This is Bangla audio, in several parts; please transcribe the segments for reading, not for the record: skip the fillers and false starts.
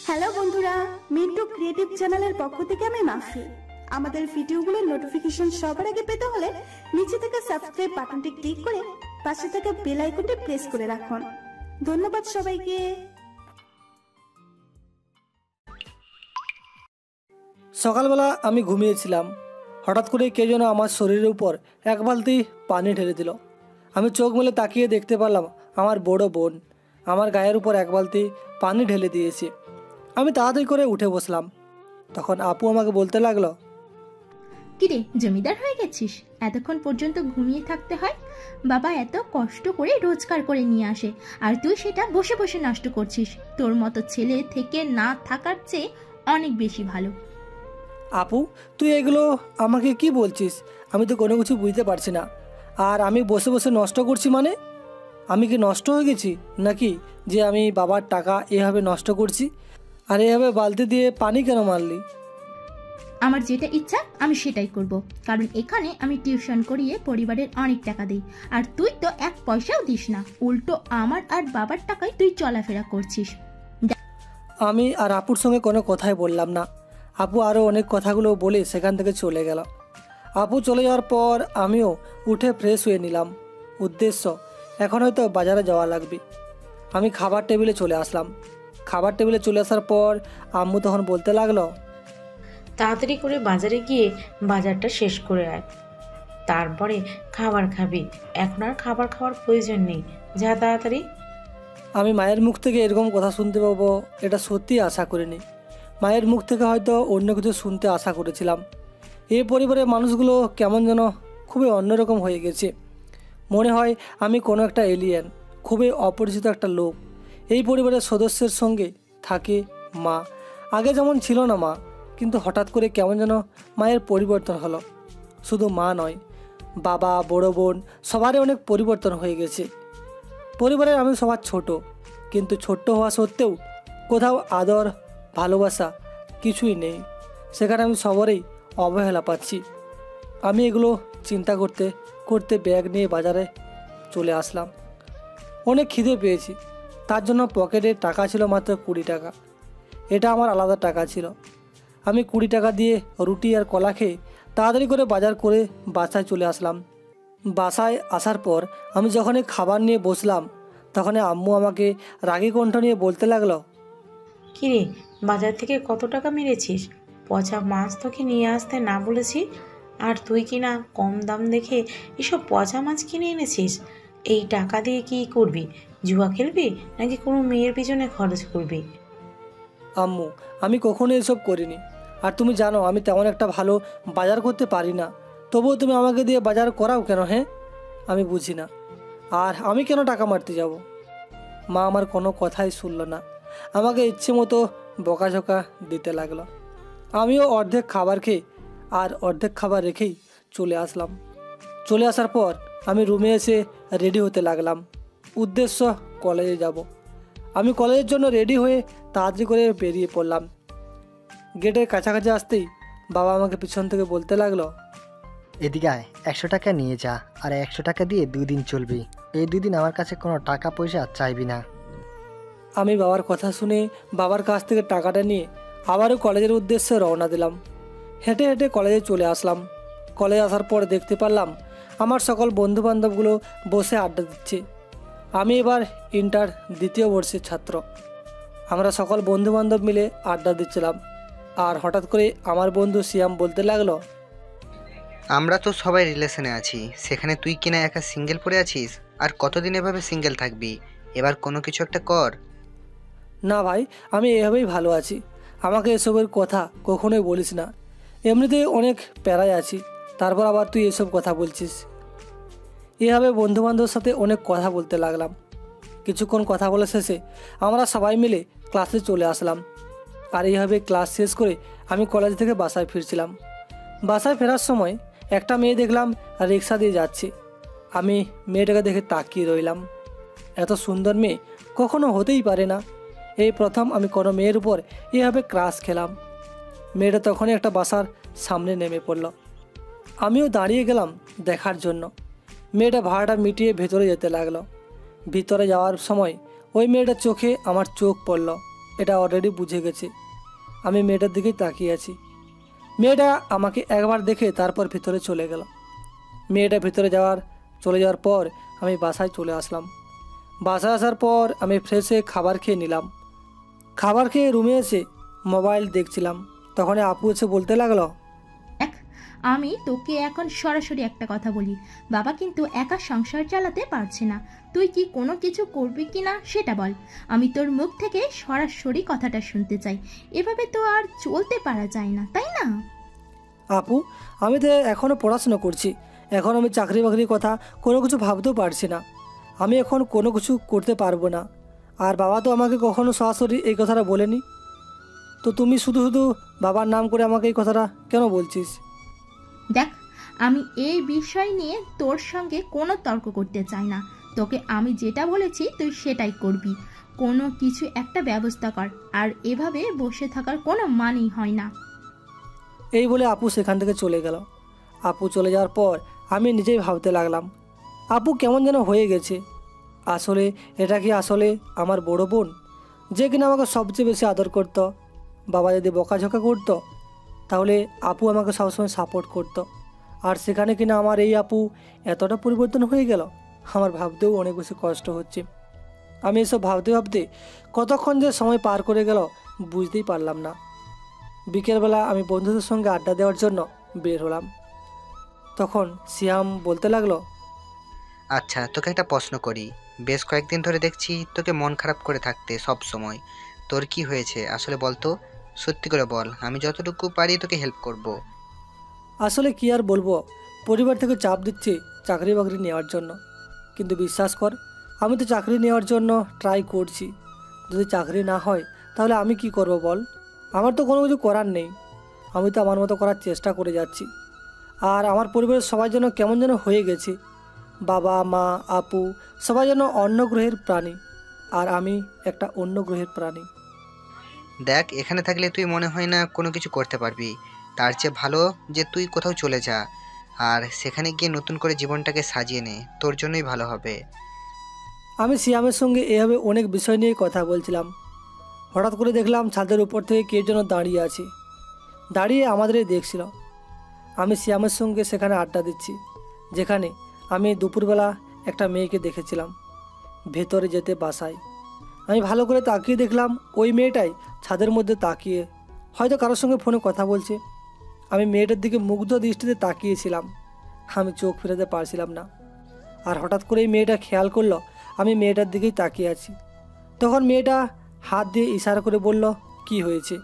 হ্যালো বন্ধুরা, মিন্টু ক্রিয়েটিভ চ্যানেলের পক্ষ থেকে আমি মাফি। আমাদের ভিডিওগুলোর নোটিফিকেশন সবার আগে পেতে হলে নিচে থেকে সাবস্ক্রাইব বাটনটি ক্লিক করে পাশে থাকা বেল আইকনটি প্রেস করে রাখুন। ধন্যবাদ সবাইকে। সকালবেলা আমি ঘুমিয়েছিলাম, হঠাৎ করে কে যেন আমার শরীরের উপর এক বালতি পানি ঢেলে দিল। আমি চোখ মেলে তাকিয়ে দেখতে পারলাম আমার বড় বোন আমার গায়ের উপর এক বালতি পানি ঢেলে দিয়েছে। আমি তাড়াতাড়ি করে উঠে বসলাম। তখন আপু আমাকে বলতে লাগলো, কিরে জমিদার হয়ে গেছিস? এতক্ষণ পর্যন্ত ঘুমিয়ে থাকতে হয়? বাবা এত কষ্ট করে রোজগার করে নিয়ে আসে, আর তুই সেটা বসে বসে নষ্ট করছিস। তোর মতো ছেলে থেকে না থাকার চেয়ে অনেক বেশি ভালো। আপু তুই এগুলো আমাকে কি বলছিস? আমি তো কোনো কিছু বুঝতে পারছি না। আর আমি বসে বসে নষ্ট করছি মানে? আমি কি নষ্ট হয়ে গেছি নাকি যে আমি বাবার টাকা এভাবে নষ্ট করছি? আর এভাবে বালতি দিয়ে পানি কেন মারলি? আমার যেটা ইচ্ছা আমি সেটাই করব, কারণ এখানে আমি টিউশন করিয়ে পরিবারের অনেক টাকা দিই, আর তুই তো এক পয়সাও দিস না। উল্টো আমার আর বাবার টাকায় তুই চলাফেরা করছিস। আমি আর আপুর সঙ্গে কোনো কথাই বললাম না। আপু আরও অনেক কথাগুলো বলে সেখান থেকে চলে গেল। আপু চলে যাওয়ার পর আমিও উঠে ফ্রেশ হয়ে নিলাম। উদ্দেশ্য, এখন হয়তো বাজারে যাওয়া লাগবে। আমি খাবার টেবিলে চলে আসলাম। খাবার টেবিলে চলে আসার পর আম্মু তখন বলতে লাগলো, তাড়াতাড়ি করে বাজারে গিয়ে বাজারটা শেষ করে আয়, তারপরে খাবার খাবি। এখন আর খাবার খাওয়ার প্রয়োজন নেই, যা তাড়াতাড়ি। আমি মায়ের মুখ থেকে এরকম কথা শুনতে পাবো এটা সত্যি আশা করিনি। মায়ের মুখ থেকে হয়তো অন্য কিছু শুনতে আশা করেছিলাম। এই পরিবারের মানুষগুলো কেমন যেন খুবই অন্যরকম হয়ে গেছে। মনে হয় আমি কোনো একটা এলিয়েন, খুবই অপরিচিত একটা লোক। এই পরিবারের সদস্যের সঙ্গে থাকে মা। আগে যেমন ছিল না মা, কিন্তু হঠাৎ করে কেমন যেন মায়ের পরিবর্তন হলো। শুধু মা নয়, বাবা, বড় বোন সবারই অনেক পরিবর্তন হয়ে গেছে। পরিবারের আমি সবার ছোট, কিন্তু ছোট্ট হওয়া সত্ত্বেও কোথাও আদর, ভালোবাসা কিছুই নেই। সেখানে আমি সবারই অবহেলা পাচ্ছি। আমি এগুলো চিন্তা করতে করতে ব্যাগ নিয়ে বাজারে চলে আসলাম। অনেক খিদে পেয়েছি, তার জন্য পকেটে টাকা ছিল মাত্র 20 টাকা। এটা আমার আলাদা টাকা ছিল। আমি 20 টাকা দিয়ে রুটি আর কলা খেয়ে তাড়াতাড়ি করে বাজার করে বাসায় চলে আসলাম। বাসায় আসার পর আমি যখনই খাবার নিয়ে বসলাম, তখনই আম্মু আমাকে রাগী কণ্ঠ নিয়ে বলতে লাগলো, কিরে, বাজার থেকে কত টাকা মেরেছিস? পচা মাছ তোকে নিয়ে আসতে না বলেছি? আর তুই কিনা কম দাম দেখে এসব পচা মাছ কিনে এনেছিস। এই টাকা দিয়ে কি করবি? জুয়া খেলবি নাকি কোনো মেয়ের পিছনে খরচ করবি? আম্মু আমি কখনো এসব করিনি। আর তুমি জানো আমি তেমন একটা ভালো বাজার করতে পারি না, তবুও তুমি আমাকে দিয়ে বাজার করাও কেন? হ্যাঁ, আমি বুঝি না। আর আমি কেন টাকা মারতে যাব? মা আমার কোনো কথাই শুনল না, আমাকে ইচ্ছে মতো বকাঝকা দিতে লাগলো। আমিও অর্ধেক খাবার খেয়ে আর অর্ধেক খাবার রেখেই চলে আসলাম। চলে আসার পর আমি রুমে এসে রেডি হতে লাগলাম। উদ্দেশ্য, কলেজে যাব। আমি কলেজের জন্য রেডি হয়ে তাড়াতাড়ি করে বেরিয়ে পড়লাম। গেটের কাছাকাছি আসতেই বাবা আমাকে পিছন থেকে বলতে লাগলো, এদিকে আয়, 100 টাকা নিয়ে যা, আর 100 টাকা দিয়ে 2 দিন চলবি। এই 2 দিন আমার কাছে কোনো টাকা পয়সা চাইবি না। আমি বাবার কথা শুনে বাবার কাছ থেকে টাকাটা নিয়ে আবারও কলেজের উদ্দেশ্যে রওনা দিলাম। হেঁটে হেঁটে কলেজে চলে আসলাম। কলেজে আসার পর দেখতে পারলাম আমার সকল বন্ধুবান্ধবগুলো বসে আড্ডা দিচ্ছে। আমি এবার ইন্টার 2য় বর্ষের ছাত্র। আমরা সকল বন্ধুবান্ধব মিলে আড্ডা দিচ্ছিলাম। আর হঠাৎ করে আমার বন্ধু সিয়াম বলতে লাগলো, আমরা তো সবাই রিলেশনে আছি, সেখানে তুই কিনা একা সিঙ্গেল পড়ে আছিস। আর কতদিন এভাবে সিঙ্গেল থাকবি? এবার কোনো কিছু একটা কর। না ভাই, আমি এভাবেই ভালো আছি। আমাকে এসবের কথা কখনোই বলিস না। এমনিতেই অনেক প্যারায় আছি, তারপর আবার তুই এসব কথা বলছিস। এভাবে বন্ধুবান্ধবের সাথে অনেক কথা বলতে লাগলাম। কিছুক্ষণ কথা বলা শেষে আমরা সবাই মিলে ক্লাসে চলে আসলাম। আর এইভাবে ক্লাস শেষ করে আমি কলেজ থেকে বাসায় ফিরছিলাম। বাসায় ফেরার সময় একটা মেয়ে দেখলাম রিক্সা দিয়ে যাচ্ছে। আমি মেয়েটাকে দেখে তাকিয়ে রইলাম। এত সুন্দর মেয়ে কখনো হতেই পারে না। এই প্রথম আমি কোনো মেয়ের উপর এভাবে ক্রাশ খেলাম। মেয়েটা তখনই একটা বাসার সামনে নেমে পড়ল। আমিও দাঁড়িয়ে গেলাম দেখার জন্য। মেয়েটা ভাড়াটা মিটিয়ে ভেতরে যেতে লাগলো। ভিতরে যাওয়ার সময় ওই মেয়েটার চোখে আমার চোখ পড়ল, এটা অলরেডি বুঝে গেছে। আমি মেয়েটার দিকেই তাকিয়ে আছি। মেয়েটা আমাকে একবার দেখে তারপর ভিতরে চলে গেল। মেয়েটা ভিতরে চলে যাওয়ার পর আমি বাসায় চলে আসলাম। বাসায় আসার পর আমি ফ্রেশ হয়ে খাবার খেয়ে নিলাম। খাবার খেয়ে রুমে এসে মোবাইল দেখছিলাম, তখন আপু এসে বলতে লাগলো, দেখ, আমি তোকে এখন সরাসরি একটা কথা বলি, বাবা কিন্তু একা সংসার চালাতে পারছে না। তুই কি কোনো কিছু করবি কি না সেটা বল। আমি তোর মুখ থেকে সরাসরি কথাটা শুনতে চাই। এভাবে তো আর চলতে পারা যায় না, তাই না? আপু, আমি তো এখনও পড়াশোনা করছি, এখন আমি চাকরি বাকরির কথা কোনো কিছু ভাবতেও পারছি না। আমি এখন কোনো কিছু করতে পারবো না। আর বাবা তো আমাকে কখনো সরাসরি এই কথাটা বলেনি। তো তুমি শুধু শুধু বাবার নাম করে আমাকে এই কথাটা কেন বলছিস? দেখ, আমি এই বিষয় নিয়ে তোর সঙ্গে কোনো তর্ক করতে চাই না। তোকে আমি যেটা বলেছি তুই সেটাই করবি। কোনো কিছু একটা ব্যবস্থা কর, আর এভাবে বসে থাকার কোনো মানেই হয় না। এই বলে আপু সেখান থেকে চলে গেল। আপু চলে যাওয়ার পর আমি নিজেই ভাবতে লাগলাম, আপু কেমন যেন হয়ে গেছে। আসলে এটা কি আসলে আমার বড় বোন, যে কিনা আমাকে সবচেয়ে বেশি আদর করত? বাবা যদি বকাঝকা করতো তাহলে আপু আমাকে সবসময় সাপোর্ট করতো, আর সেখানে কিনা আমার এই আপু এতটা পরিবর্তন হয়ে গেল। আমার ভাবতেও অনেক বেশি কষ্ট হচ্ছে। আমি এসব ভাবতে ভাবতে কতক্ষণ যে সময় পার করে গেল বুঝতেই পারলাম না। বিকেলবেলা আমি বন্ধুদের সঙ্গে আড্ডা দেওয়ার জন্য বের হলাম। তখন সিয়াম বলতে লাগলো, আচ্ছা, তোকে একটা প্রশ্ন করি। বেশ কয়েকদিন ধরে দেখছি তোকে মন খারাপ করে থাকতে সব সময়। তোর কি হয়েছে আসলে বলতো? সত্যি করে বল, আমি যতটুকু পারি তোকে হেল্প করব। আসলে কি আর বলবো, পরিবার থেকে চাপ দিচ্ছে চাকরি বাকরি নেওয়ার জন্য। কিন্তু বিশ্বাস কর, আমি তো চাকরি নেওয়ার জন্য ট্রাই করছি। যদি চাকরি না হয় তাহলে আমি কি করব বল? আমার তো কোনো কিছু করার নেই। আমি তো আমার মতো করার চেষ্টা করে যাচ্ছি। আর আমার পরিবারের সবাই যেন কেমন যেন হয়ে গেছে। বাবা মা আপু সবাই যেন অন্য গ্রহের প্রাণী, আর আমি একটা অন্য গ্রহের প্রাণী। দেখ, এখানে থাকলে তুই মনে হয় না কোনো কিছু করতে পারবি। তার চেয়ে ভালো যে তুই কোথাও চলে যা, আর সেখানে গিয়ে নতুন করে জীবনটাকে সাজিয়ে নে, তোর জন্যই ভালো হবে। আমি সিয়ামের সঙ্গে এভাবে অনেক বিষয় নিয়ে কথা বলছিলাম। হঠাৎ করে দেখলাম ছাদের উপর থেকে কে যেন দাঁড়িয়ে আছে, দাঁড়িয়ে আমাদেরই দেখছিল। আমি সিয়ামের সঙ্গে সেখানে আড্ডা দিচ্ছি, যেখানে আমি দুপুরবেলা একটা মেয়েকে দেখেছিলাম ভেতরে যেতে বাসায়। আমি ভালো করে তাকিয়ে দেখলাম ওই মেয়েটাই ছাদের মধ্যে তাকিয়ে হয়তো কারোর সঙ্গে ফোনে কথা বলছে। আমি মেয়েটার দিকে মুগ্ধ দৃষ্টিতে তাকিয়েছিলাম, আমি চোখ ফেরাতে পারছিলাম না। আর হঠাৎ করে এই মেয়েটা খেয়াল করলো আমি মেয়েটার দিকেই তাকিয়ে আছি। তখন মেয়েটা হাত দিয়ে ইশারা করে বলল, কি হয়েছে?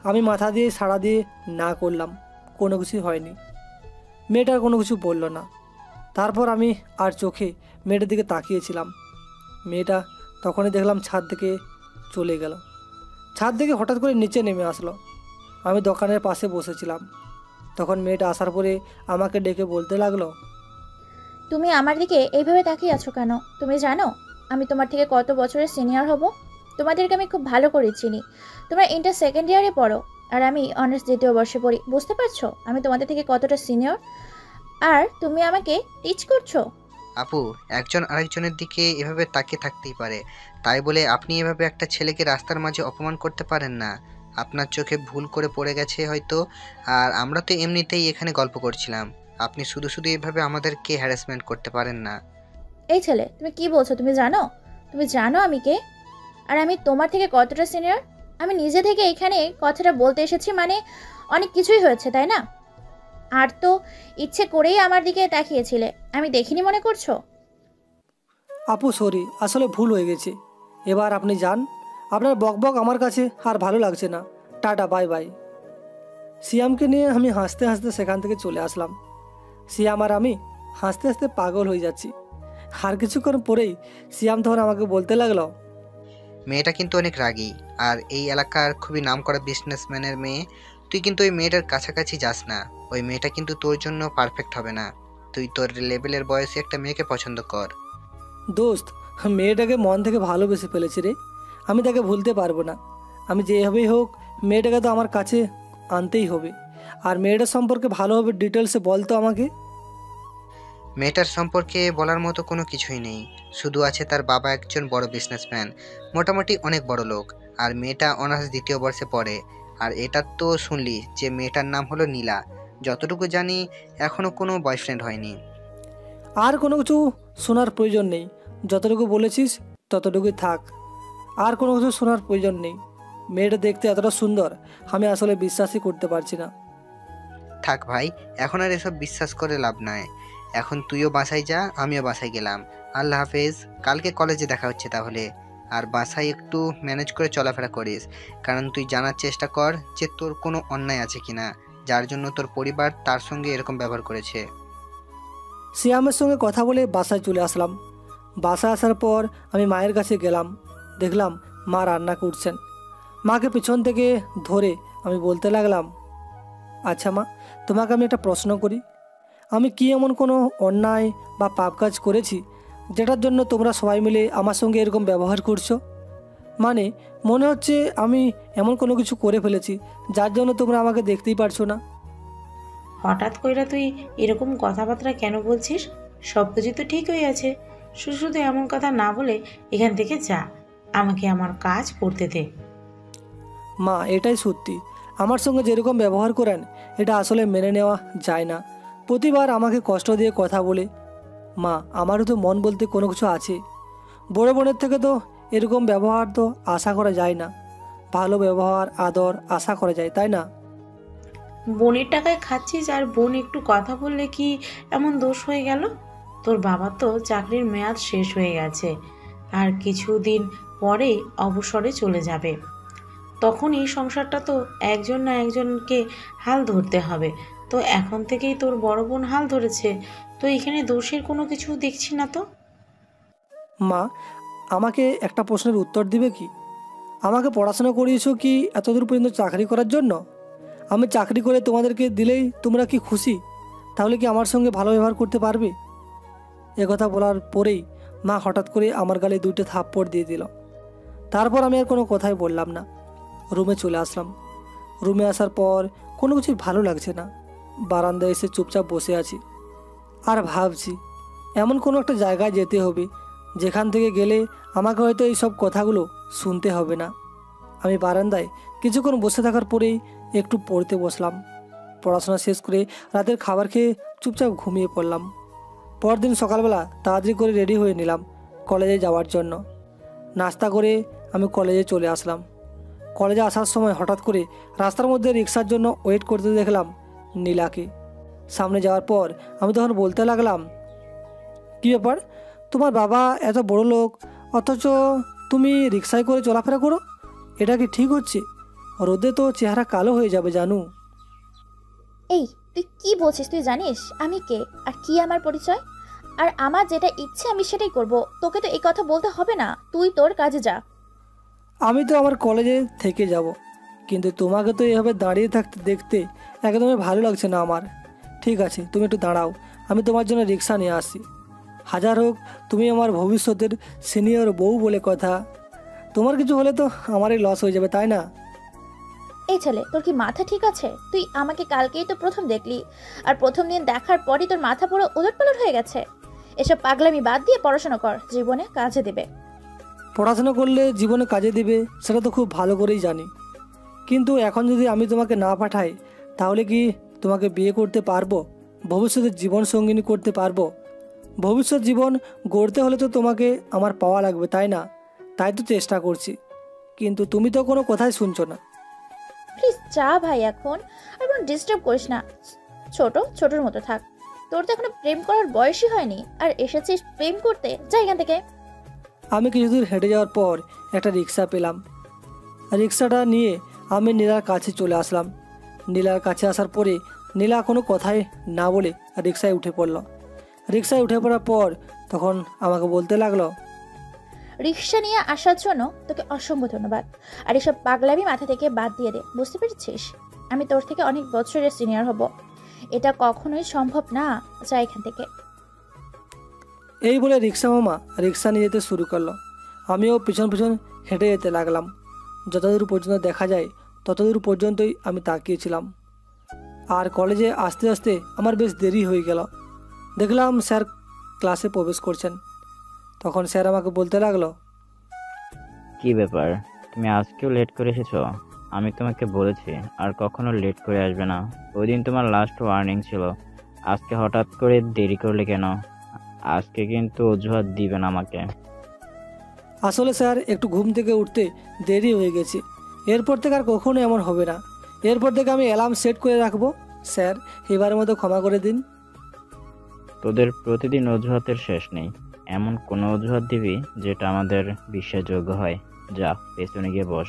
আমি মাথা দিয়ে সাড়া দিয়ে না করলাম, কোনো কিছু হয়নি। মেয়েটা কোনো কিছু বলল না। তারপর আমি আর চোখে মেয়েটার দিকে তাকিয়েছিলাম। মেয়েটা তখনই দেখলাম ছাদ থেকে চলে গেল। ছাদ থেকে হঠাৎ করে নিচে নেমে আসলো। আমি দোকানের পাশে বসেছিলাম। তখন মেয়েটা আসার পরে আমাকে ডেকে বলতে লাগলো, তুমি আমার দিকে এইভাবে তাকিয়ে আছো কেন? তুমি জানো আমি তোমার থেকে কত বছরের সিনিয়র হব? তোমাদেরকে আমি খুব ভালো করে চিনি। তোমরা ইন্টার সেকেন্ড ইয়ারে পড়ো আর আমি অনার্স দ্বিতীয় বর্ষে পড়ি। বুঝতে পারছো আমি তোমাদের থেকে কতটা সিনিয়র? আর তুমি আমাকে টিচ করছো? আপু, একজন আরেকজনের দিকে এভাবে তাকিয়ে থাকতেই পারে, তাই বলে আপনি এভাবে একটা ছেলেকে রাস্তার মাঝে অপমান করতে পারেন না। আপনার চোখে ভুল করে পড়ে গেছে হয়তো। আর আমরা তো এমনিতেই এখানে গল্প করছিলাম। আপনি শুধু শুধু এভাবে আমাদেরকে হ্যারাসমেন্ট করতে পারেন না। এই ছেলে, তুমি কি বলছো? তুমি জানো আমি কে? আর আমি তোমার থেকে কতটা সিনিয়র? আমি নিজে থেকে এখানে কথাটা বলতে এসেছি, মানে অনেক কিছুই হয়েছে তাই না? আর তো ইচ্ছে করেই আমার দিকে তাকিয়েছিলে, আমি দেখিনি মনে করছো? আপু সরি, আসলে ভুল হয়ে গেছে। এবার আপনি যান, আপনার বকবক আমার কাছে আর ভালো লাগছে না। Tata, bye bye. সিয়ামকে নিয়ে আমি হাসতে হাসতে সেখান থেকে চলে আসলাম। সিয়াম আর আমি হাসতে হাসতে পাগল হয়ে যাচ্ছি। আর কিছুক্ষণ পরেই সিয়াম তখন আমাকে বলতে লাগলো, মেয়েটা কিন্তু অনেক রাগী, আর এই এলাকার খুবই নামকরা বিজনেসম্যানের মেয়ে। তুই কিন্তু ওই মেয়েটার কাছাকাছি যাস না। ওই মেয়েটা কিন্তু তোর জন্য পারফেক্ট হবে না। তুই তোর লেভেলের বয়সে একটা মেয়েকে পছন্দ কর। দোস্ত, মেয়েটাকে মন থেকে ভালোবেসে ফেলেছি রে। আমি তাকে ভুলতে পারবো না। আমি যেভাবেই হোক মেয়েটাকে তো আমার কাছে আনতেই হবে। আর মেয়েটার সম্পর্কে ভালোভাবে ডিটেলসে বলতো আমাকে। মেয়েটার সম্পর্কে বলার মতো কোনো কিছুই নেই, শুধু আছে তার বাবা একজন বড় বিজনেসম্যান, মোটামুটি অনেক বড় লোক, আর মেয়েটা অনার্স দ্বিতীয় বর্ষে পড়ে। আর এটা তো শুনলি যে মেয়েটার নাম হলো নীলা। যতটুকু জানি এখনো কোনো বয়ফ্রেন্ড হয়নি। আর কোনো কিছু শোনার প্রয়োজন নেই, যতটুকু বলেছিস ততটুকুই থাক। আর কোনো কিছু শোনার প্রয়োজন নেই। মেয়েটা দেখতে এতটা সুন্দর, আমি আসলে বিশ্বাসই করতে পারছি না। থাক ভাই, এখন আর এসব বিশ্বাস করে লাভ নাই। এখন তুইও বাসায় যা, আমিও বাসায় গেলাম। আল্লাহ হাফেজ, কালকে কলেজে দেখা হচ্ছে তাহলে। আর বাসায় একটু ম্যানেজ করে চলাফেরা করিস, কারণ তুই জানার চেষ্টা কর যে তোর কোনো অন্যায় আছে কিনা, যার জন্য তোর পরিবার তার সঙ্গে এরকম ব্যবহার করেছে। সিয়ামের সঙ্গে কথা বলে বাসায় চলে আসলাম। বাসায় আসার পর আমি মায়ের কাছে গেলাম, দেখলাম মা রান্না করছেন। মাকে পিছন থেকে ধরে আমি বলতে লাগলাম, আচ্ছা মা, তোমাকে আমি একটা প্রশ্ন করি। আমি কি এমন কোনো অন্যায় বা পাপ কাজ করেছি যেটার জন্য তোমরা সবাই মিলে আমার সঙ্গে এরকম ব্যবহার করছো? মানে মনে হচ্ছে আমি এমন কোনো কিছু করে ফেলেছি যার জন্য তোমরা আমাকে দেখতেই পারছো না। হঠাৎ কইরা তুই এরকম কথাবার্তা কেন বলছিস? সব কিছু তো ঠিক হয়ে আছে। শুধু শুধু এমন কথা না বলে এখান থেকে যা, আমাকে আমার কাজ করতে দে। মা, এটাই সত্যি, আমার সঙ্গে যেরকম ব্যবহার করেন এটা আসলে মেনে নেওয়া যায় না। প্রতিবার আমাকে কষ্ট দিয়ে কথা বলে। মা, আমারও তো মন বলতে কোনো কিছু আছে। বড় বোনের থেকে তো এরকম ব্যবহার তো আশা করা যায় না। ভালো ব্যবহার আদর আশা করা যায়, তাই না? বোনের টাকায় খাচ্ছিস আর বোন একটু কথা বললে কি এমন দোষ হয়ে গেল? তোর বাবার তো চাকরির মেয়াদ শেষ হয়ে গেছে, আর কিছুদিন পরেই অবসরে চলে যাবে। তখন এই সংসারটা তো একজন না একজনকে হাল ধরতে হবে। তো এখন থেকেই তোর বড় বোন হাল ধরেছে, তো এখানে দোষের কোনো কিছু দেখছি না তো। মা, আমাকে একটা প্রশ্নের উত্তর দিবে কি? আমাকে পড়াশোনা করিয়েছো কি এতদূর পর্যন্ত চাকরি করার জন্য? আমি চাকরি করে তোমাদেরকে দিলেই তোমরা কি খুশি? তাহলে কি আমার সঙ্গে ভালো ব্যবহার করতে পারবে? একথা বলার পরেই মা হঠাৎ করে আমার গালে 2টা থাপ্পড় দিয়ে দিল। তারপর আমি আর কোনো কথাই বললাম না, রুমে চলে আসলাম। রুমে আসার পর কোনো কিছুই ভালো লাগছে না। বারান্দায় এসে চুপচাপ বসে আছি আর ভাবছি এমন কোনো একটা জায়গায় যেতে হবে যেখান থেকে গেলে আমাকে হয়তো এই সব কথাগুলো শুনতে হবে না। আমি বারান্দায় কিছুক্ষণ বসে থাকার পরেই একটু পড়তে বসলাম। পড়াশোনা শেষ করে রাতের খাবার খেয়ে চুপচাপ ঘুমিয়ে পড়লাম। পরদিন সকালবেলা তাড়াতাড়ি করে রেডি হয়ে নিলাম কলেজে যাওয়ার জন্য। নাস্তা করে আমি কলেজে চলে আসলাম। কলেজে আসার সময় হঠাৎ করে রাস্তার মধ্যে রিক্সার জন্য ওয়েট করতে দেখলাম নীলাকে। সামনে যাওয়ার পর আমি তখন বলতে লাগলাম, কী ব্যাপার, তোমার বাবা এত বড় লোক অথচ তুমি রিক্সায় করে চলাফেরা করো? এটা কি ঠিক হচ্ছে? রোদে তো চেহারা কালো হয়ে যাবে জানু। এই, তুই কি বলছিস? তুই জানিস আমি কে আর কি আমার পরিচয়? আর আমার যেটা ইচ্ছে আমি সেটাই করব। তোকে তো এই কথা বলতে হবে না, তুই তোর কাজে যা। আমি তো আমার কলেজে থেকে যাব, কিন্তু তোমাকে তো এভাবে দাঁড়িয়ে থাকতে দেখতে একদমই ভালো লাগছে না আমার। ঠিক আছে, তুমি একটু দাঁড়াও, আমি তোমার জন্য রিক্সা নিয়ে আসি। হাজার হোক তুমি আমার ভবিষ্যতের সিনিয়র বউ বলে কথা, তোমার কিছু হলে তো আমারই লস হয়ে যাবে, তাই না? এই ছেলে, তোর কি মাথা ঠিক আছে? তুই আমাকে কালকেই তো প্রথম দেখলি, আর প্রথম দিন দেখার পরই তোর মাথা পুরো উলটপালট হয়ে গেছে। এসব পাগলামি বাদ দিয়ে পড়াশোনা কর, জীবনে কাজে দেবে। পড়াশোনা করলে জীবনে কাজে দিবে সেটা তো খুব ভালো করেই জানি, কিন্তু এখন যদি আমি তোমাকে না পাঠাই তাহলে কি তোমাকে বিয়ে করতে পারবো? ভবিষ্যতের জীবন সঙ্গিনী করতে পারবো? ভবিষ্যৎ জীবন গড়তে হলে তো তোমাকে আমার পাওয়া লাগবে, তাই না? তাই তো চেষ্টা করছি, কিন্তু তুমি তো কোনো কথাই শুনছো না। প্লিজ যা ভাই, এখন আর কোনো ডিস্টার্ব করিস না। ছোটর মতো থাক। তোর তো এখনো প্রেম করার বয়সই হয়নি, আর এসেছিস প্রেম করতে? যা এখান থেকে। আমি কিছু দূর হেঁটে যাওয়ার পর একটা রিক্সা পেলাম। রিক্সাটা নিয়ে আমি নীলার কাছে চলে আসলাম। নীলার কাছে আসার পরে নীলা কোনো কথাই না বলে রিক্সায় উঠে পড়ল। রিক্সায় উঠে পড়ার পর তখন আমাকে বলতে লাগলো, রিক্সা নিয়ে আসার জন্য তোকে অসংখ্য ধন্যবাদ। আর এসব পাগলামি মাথা থেকে বাদ দিয়ে দে, বুঝতে পেরেছিস? আমি তোর থেকে অনেক বছরের সিনিয়র হব, এটা কখনোই সম্ভব না। যা এখান থেকে। এই বলে রিক্সা মামা রিক্সা নিয়ে যেতে শুরু করলো। আমিও পিছন পিছন হেঁটে যেতে লাগলাম। যতদূর পর্যন্ত দেখা যায় ততদূর পর্যন্তই আমি তাকিয়েছিলাম। আর কলেজে আস্তে আস্তে আমার বেশ দেরি হয়ে গেল। দেখলাম স্যার ক্লাসে প্রবেশ করছেন। তখন স্যার আমাকে বলতে লাগলো, কি ব্যাপার, তুমি আজকেও লেট করে এসেছো? আমি তোমাকে বলেছি আর কখনো লেট করে আসবে না। ওই দিন তোমার লাস্ট ওয়ার্নিং ছিল, আজকে হঠাৎ করে দেরি করলে কেন? আজকে কিন্তু অজুহাত দিবেন আমাকে। আসলে স্যার একটু ঘুম থেকে উঠতে দেরি হয়ে গেছে। এরপর থেকে আর কখনো এমন হবে না। এরপর থেকে আমি অ্যালার্ম সেট করে রাখবো। স্যার, এবারের মতো ক্ষমা করে দিন। তোদের প্রতিদিন অজুহাতের শেষ নেই। এমন কোনো অজুহাত দিবি যেটা আমাদের বিশ্বাসযোগ্য হয়। যা, পেছনে গিয়ে বস,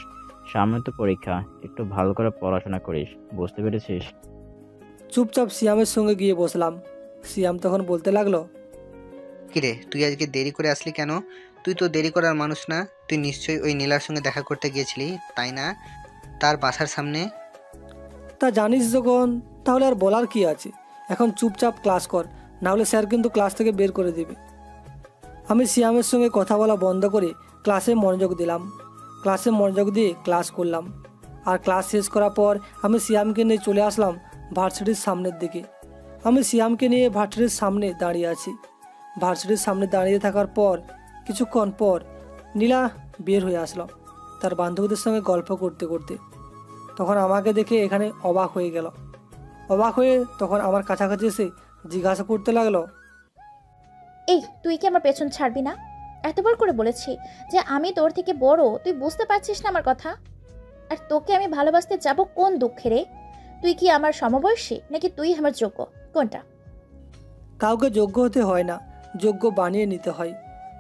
সামনে তো পরীক্ষা, একটু ভালো করে পড়াশোনা করিস, বুঝতে পেরেছিস? চুপচাপ সিয়ামের সঙ্গে গিয়ে বসলাম। সিয়াম তখন বলতে লাগলো, কিরে, তুই আজকে দেরি করে আসলি কেন? তুই তো দেরি করার মানুষ না। তুই নিশ্চয়ই ওই নীলার সঙ্গে দেখা করতে গিয়েছিলি, তাই না? তার বাসার সামনে। তা জানিস যখন, তাহলে আর বলার কি আছে? এখন চুপচাপ ক্লাস কর, নাহলে স্যার কিন্তু ক্লাস থেকে বের করে দেবে। আমি সিয়ামের সঙ্গে কথা বলা বন্ধ করে ক্লাসে মনোযোগ দিলাম। ক্লাসে মনোযোগ দিয়ে ক্লাস করলাম। আর ক্লাস শেষ করার পর আমি সিয়ামকে নিয়ে চলে আসলাম ভার্সিটির সামনের দিকে। আমি সিয়ামকে নিয়ে ভার্সিটির সামনে দাঁড়িয়ে আছি। ভার্সিটির সামনে দাঁড়িয়ে থাকার পর কিছুক্ষণ পর নীলা বের হয়ে আসলো তার বান্ধবীদের সঙ্গে গল্প করতে করতে। তখন আমাকে দেখে এখানে অবাক হয়ে গেল। অবাক হয়ে তখন আমার কাছাকাছি এসে জিজ্ঞাসা করতে লাগলো, এই, তুই কি আমার পেছন ছাড়বি না? এতবার করে বলেছি যে আমি তোর থেকে বড়, তুই বুঝতে পারছিস না আমার কথা? আর তোকে আমি ভালোবাসতে যাব কোন দুঃখে রে? তুই কি আমার সমবয়সী নাকি তুই আমার যোগ্য, কোনটা? কাউকে যোগ্য হতে হয় না, যোগ্য বানিয়ে নিতে হয়।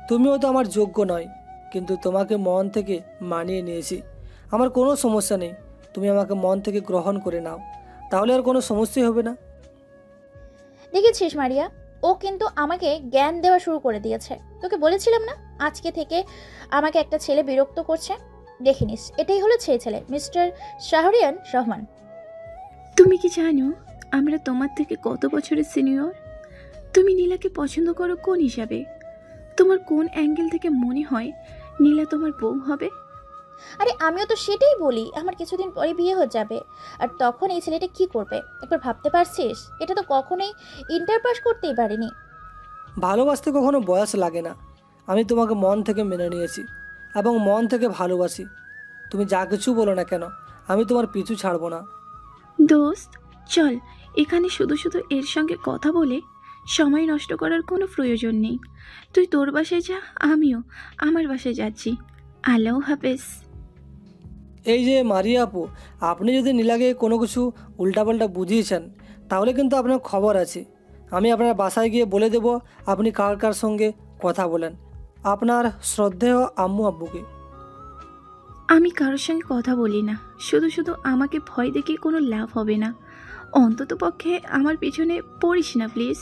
তুমিও তো আমার যোগ্য নয়, কিন্তু তোমাকে মন থেকে মানিয়ে নিয়েছি। আমার কোনো সমস্যা নেই, তুমি আমাকে মন থেকে গ্রহণ করে নাও, তাহলে আর কোনো সমস্যাই হবে না। দেখেছিস মারিয়া, ও কিন্তু আমাকে জ্ঞান দেওয়া শুরু করে দিয়েছে। তোকে বলেছিলাম না আজকে থেকে আমাকে একটা ছেলে বিরক্ত করছে? দেখে নিস, এটাই হলো সেই ছেলে, মিস্টার শাহরিয়ান রহমান। তুমি কি জানো আমরা তোমার থেকে কত বছরের সিনিয়র? তুমি নীলাকে পছন্দ করো কোন হিসাবে? তোমার কোন অ্যাঙ্গেল থেকে মনে হয় নীলা তোমার বউ হবে? আরে আমিও তো সেটাই বলি, আমার কিছুদিন পরে বিয়ে হয়ে যাবে। আর তখন এই ছেলেটা কি করবে একবার ভাবতে পারছিস? এটা তো কখনোই ইন্টার পাস করতেই পারিনি। ভালোবাসতে কখনো বয়স লাগে না। আমি তোমাকে মন থেকে মেনে নিয়েছি এবং মন থেকে ভালোবাসি। তুমি যা কিছু বলো না কেন, আমি তোমার পিছু ছাড়বো না। দোস্ত, চল, এখানে শুধু শুধু এর সঙ্গে কথা বলে সময় নষ্ট করার কোনো প্রয়োজন নেই। তুই তোর বাসায় যা, আমিও আমার বাসায় যাচ্ছি। আল্লাহ হাফেজ। এই যে মারিয়া আপু, আপনি যদি নীলাকে কোনো কিছু উল্টাপাল্টা বুঝিয়েছেন, তাহলে কিন্তু আপনার খবর আছে। আমি আপনার বাসায় গিয়ে বলে দেব আপনি কার কার সঙ্গে কথা বলেন, আপনার শ্রদ্ধেয় আম্মু আব্বুকে। আমি কারোর সঙ্গে কথা বলি না। শুধু শুধু আমাকে ভয় দেখে কোনো লাভ হবে না। অন্তত পক্ষে আমার পিছনে পড়িস না প্লিজ।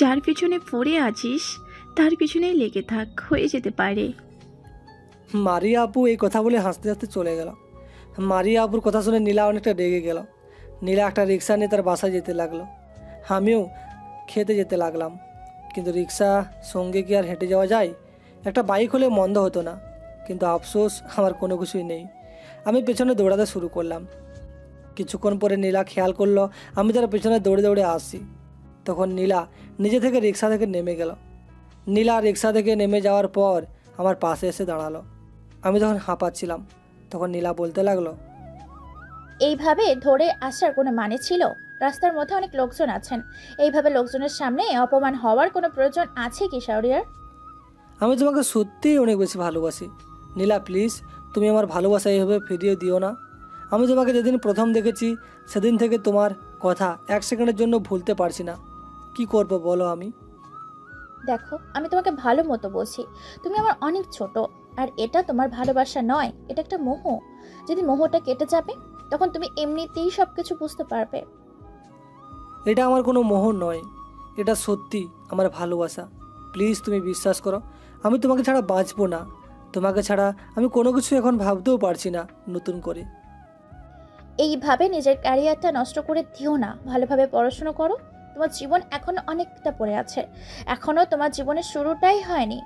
যার পিছনে পড়ে আছিস তার পিছনেই লেগে থাক, হয়ে যেতে পারে। মারিয়া আপু এই কথা বলে হাসতে হাসতে চলে গেল। মারিয়া আপুর কথা শুনে নীলা অনেকটা রেগে গেল। নীলা একটা রিক্সা নিয়ে তার বাসায় যেতে লাগলো। আমিও খেতে যেতে লাগলাম, কিন্তু রিক্সা সঙ্গে কি আর হেঁটে যাওয়া যায়? একটা বাইক হলে মন্দ হতো না, কিন্তু আফসোস আমার কোনো কিছুই নেই। আমি পেছনে দৌড়াতে শুরু করলাম। কিছুক্ষণ পরে নীলা খেয়াল করলো আমি তার পেছনে দৌড়ে দৌড়ে আসছি। তখন নীলা নিজে থেকে রিক্সা থেকে নেমে গেল। নীলা রিক্সা থেকে নেমে যাওয়ার পর আমার পাশে এসে দাঁড়ালো। আমি তখন হাঁপাচ্ছিলাম। তখন নীলা বলতে লাগলো, এইভাবে ধরে আসার কোনো মানে ছিল? রাস্তার মধ্যে অনেক লোকজন আছেন, এইভাবে লোকজনের সামনে অপমান হওয়ার কোনো প্রয়োজন আছে কি শাহরিয়ার? আমি তোমাকে সত্যিই অনেক বেশি ভালোবাসি নীলা, প্লিজ তুমি আমার ভালোবাসা এইভাবে ফিরিয়ে দিও না। আমি তোমাকে যেদিন প্রথম দেখেছি সেদিন থেকে তোমার কথা এক সেকেন্ডের জন্য ভুলতে পারছি না। কি করব বলো আমি? দেখো, আমি তোমাকে ভালো মতো বলছি, তুমি আমার অনেক ছোট। আর এটা তোমার ভালোবাসা নয়, এটা একটা মোহ। যদি মোহটা কেটে যাবে তখন তুমি এমনিতেই সব কিছু বুঝতে পারবে। এটা আমার কোনো মোহ নয়, এটা সত্যি আমার ভালোবাসা। প্লিজ তুমি বিশ্বাস করো, আমি তোমাকে ছাড়া বাঁচবো না। তোমাকে ছাড়া আমি কোনো কিছু এখন ভাবতেও পারছি না নতুন করে। এইভাবে নিজের ক্যারিয়ারটা নষ্ট করে দিও না, ভালোভাবে পড়াশোনা করো। তোমার জীবন এখনো অনেকটা পড়ে আছে, এখনো তোমার জীবনের শুরুটাই হয়নি।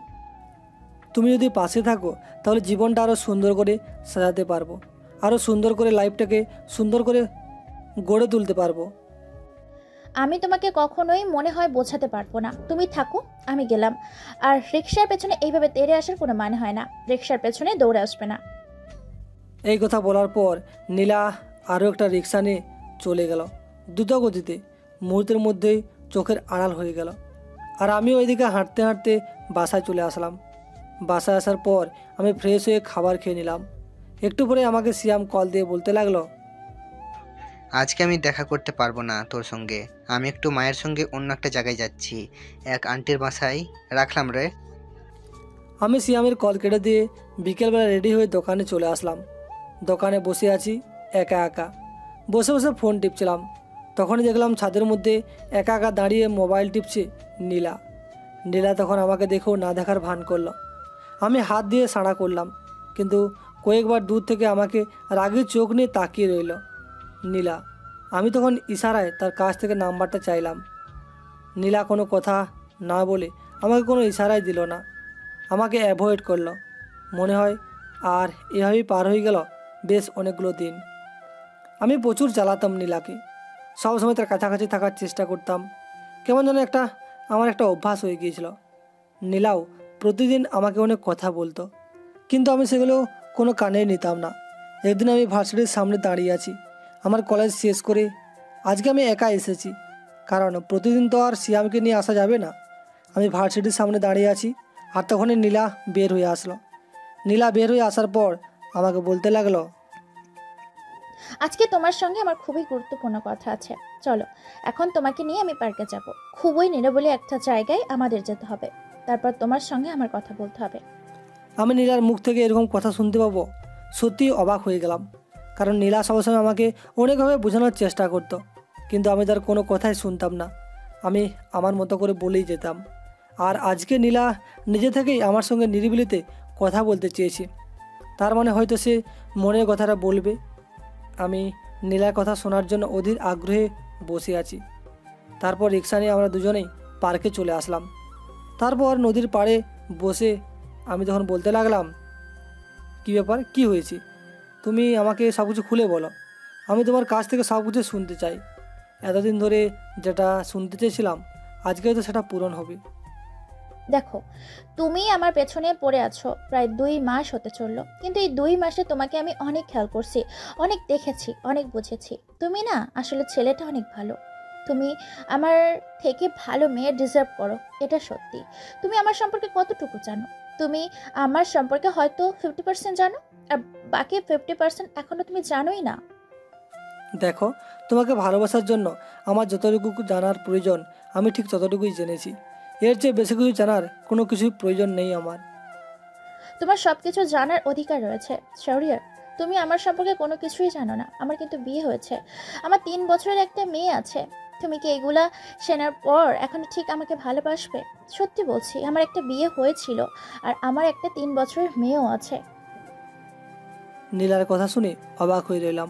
তুমি যদি পাশে থাকো তাহলে জীবনটা আরও সুন্দর করে সাজাতে পারবো, আরও সুন্দর করে লাইফটাকে সুন্দর করে গড়ে তুলতে পারবো। আমি তোমাকে কখনোই মনে হয় বোঝাতে পারবো না। তুমি থাকো, আমি গেলাম। আর রিক্সার পেছনে এইভাবে তেড়ে আসার কোনো মানে হয় না। রিক্সার পেছনে দৌড়ে আসবে না। এই কথা বলার পর নীলা আরও একটা রিক্সা নিয়ে চলে গেল দ্রুত গতিতে। মুহূর্তের মধ্যেই চোখের আড়াল হয়ে গেল। আর আমি ওইদিকে হাঁটতে হাঁটতে বাসায় চলে আসলাম। বাসায় আসার পর আমি ফ্রেশ হয়ে খাবার খেয়ে নিলাম। একটু পরে আমাকে সিয়াম কল দিয়ে বলতে লাগলো, আজকে আমি দেখা করতে পারবো না তোর সঙ্গে। আমি একটু মায়ের সঙ্গে অন্য একটা জায়গায় যাচ্ছি, এক আন্টির বাসায়। রাখলাম রে। আমি সিয়ামের কল কেটে দিয়ে বিকেলবেলা রেডি হয়ে দোকানে চলে আসলাম। দোকানে বসে আছি একা একা, বসে বসে ফোন টিপছিলাম। তখনই দেখলাম ছাদের মধ্যে একা একা দাঁড়িয়ে মোবাইল টিপছে নীলা। নীলা তখন আমাকে দেখেও না দেখার ভান করলো। আমি হাত দিয়ে সাড়া করলাম, কিন্তু কয়েকবার দূর থেকে আমাকে রাগী চোখ নিয়ে তাকিয়ে রইল নীলা। আমি তখন ইশারায় তার কাছ থেকে নাম্বারটা চাইলাম। নীলা কোনো কথা না বলে আমাকে কোনো ইশারাই দিল না, আমাকে অ্যাভয়েড করলো। মনে হয় আর এভাবেই পার হয়ে গেল বেশ অনেকগুলো দিন। আমি প্রচুর জ্বালাতাম নীলাকে, সবসময় তার কাছাকাছি থাকার চেষ্টা করতাম। কেমন যেন আমার একটা অভ্যাস হয়ে গিয়েছিল। নীলাও প্রতিদিন আমাকে অনেক কথা বলতো, কিন্তু আমি সেগুলো কোনো কানে নিতাম না। একদিন আমি ভার্সিটির সামনে দাঁড়িয়ে আছি, আমার কলেজ শেষ করে। আজকে আমি একা এসেছি, কারণ প্রতিদিন তো আর সিয়ামকে নিয়ে আসা যাবে না। আমি ভার্সিটির সামনে দাঁড়িয়ে আছি, আর তখনই নীলা বের হয়ে আসলো। নীলা বের হয়ে আসার পর আমাকে বলতে লাগলো, আজকে তোমার সঙ্গে আমার খুবই গুরুত্বপূর্ণ কথা আছে। চলো, এখন তোমাকে নিয়ে আমি পার্কে যাব। খুবই নিরিবিলি একটা জায়গায় আমাদের যেতে হবে। তারপর তোমার সঙ্গে আমার কথা বলতে হবে। আমি নীলার মুখ থেকে এরকম কথা শুনতে পাবো সত্যি অবাক হয়ে গেলাম। কারণ নীলা সবসময় আমাকে অনেকভাবে বোঝানোর চেষ্টা করতো, কিন্তু আমি তার কোনো কথাই শুনতাম না। আমি আমার মতো করে বলেই যেতাম। আর আজকে নীলা নিজে থেকেই আমার সঙ্গে নিরিবিলিতে কথা বলতে চেয়েছি। তার মানে হয়তো সে মনের কথাটা বলবে। আমি নীলার কথা শোনার জন্য অধীর আগ্রহে বসে আছি। তারপর রিক্সা নিয়ে আমরা দুজনেই পার্কে চলে আসলাম। তারপর নদীর পাড়ে বসে আমি তখন বলতে লাগলাম, কী ব্যাপার, কি হয়েছে? তুমি আমাকে সব কিছু খুলে বলো। আমি তোমার কাছ থেকে সব কিছু শুনতে চাই। এতদিন ধরে যেটা শুনতে চেয়েছিলাম আজকে তো সেটা পূরণ হবে। দেখো, তুমি আমার পেছনে পড়ে আছো প্রায় 2 মাস হতে চললো, কিন্তু এই 2 মাসে তোমাকে আমি অনেক খেয়াল করছি, অনেক দেখেছি, অনেক বুঝেছি। তুমি না আসলে ছেলেটা অনেক ভালো। তুমি আমার থেকে ভালো মেয়ে ডিজার্ভ করো, এটা সত্যি। তুমি আমার সম্পর্কে কতটুকু জানো? তুমি আমার সম্পর্কে হয়তো 50% জানো, আর বাকি 50% এখনো তুমি জানোই না। দেখো, তোমাকে ভালোবাসার জন্য আমার যতটুকু জানার প্রয়োজন আমি ঠিক ততটুকুই জেনেছি। এর চেয়ে বেশি কিছু জানার কোনো কিছুই প্রয়োজন নেই আমার। তোমার সব কিছু জানার অধিকার রয়েছে শরিয়ার। তুমি আমার সম্পর্কে কোনো কিছুই জানো না। আমার কিন্তু বিয়ে হয়েছে, আমার 3 বছরের একটা মেয়ে আছে। তুমি কি এগুলা শোনার পর এখন ঠিক আমাকে ভালোবাসবে? সত্যি বলছি, আমার একটা বিয়ে হয়েছিল, আর আমার একটা 3 বছরের মেয়েও আছে। নীলার কথা শুনে অবাক হয়ে রইলাম।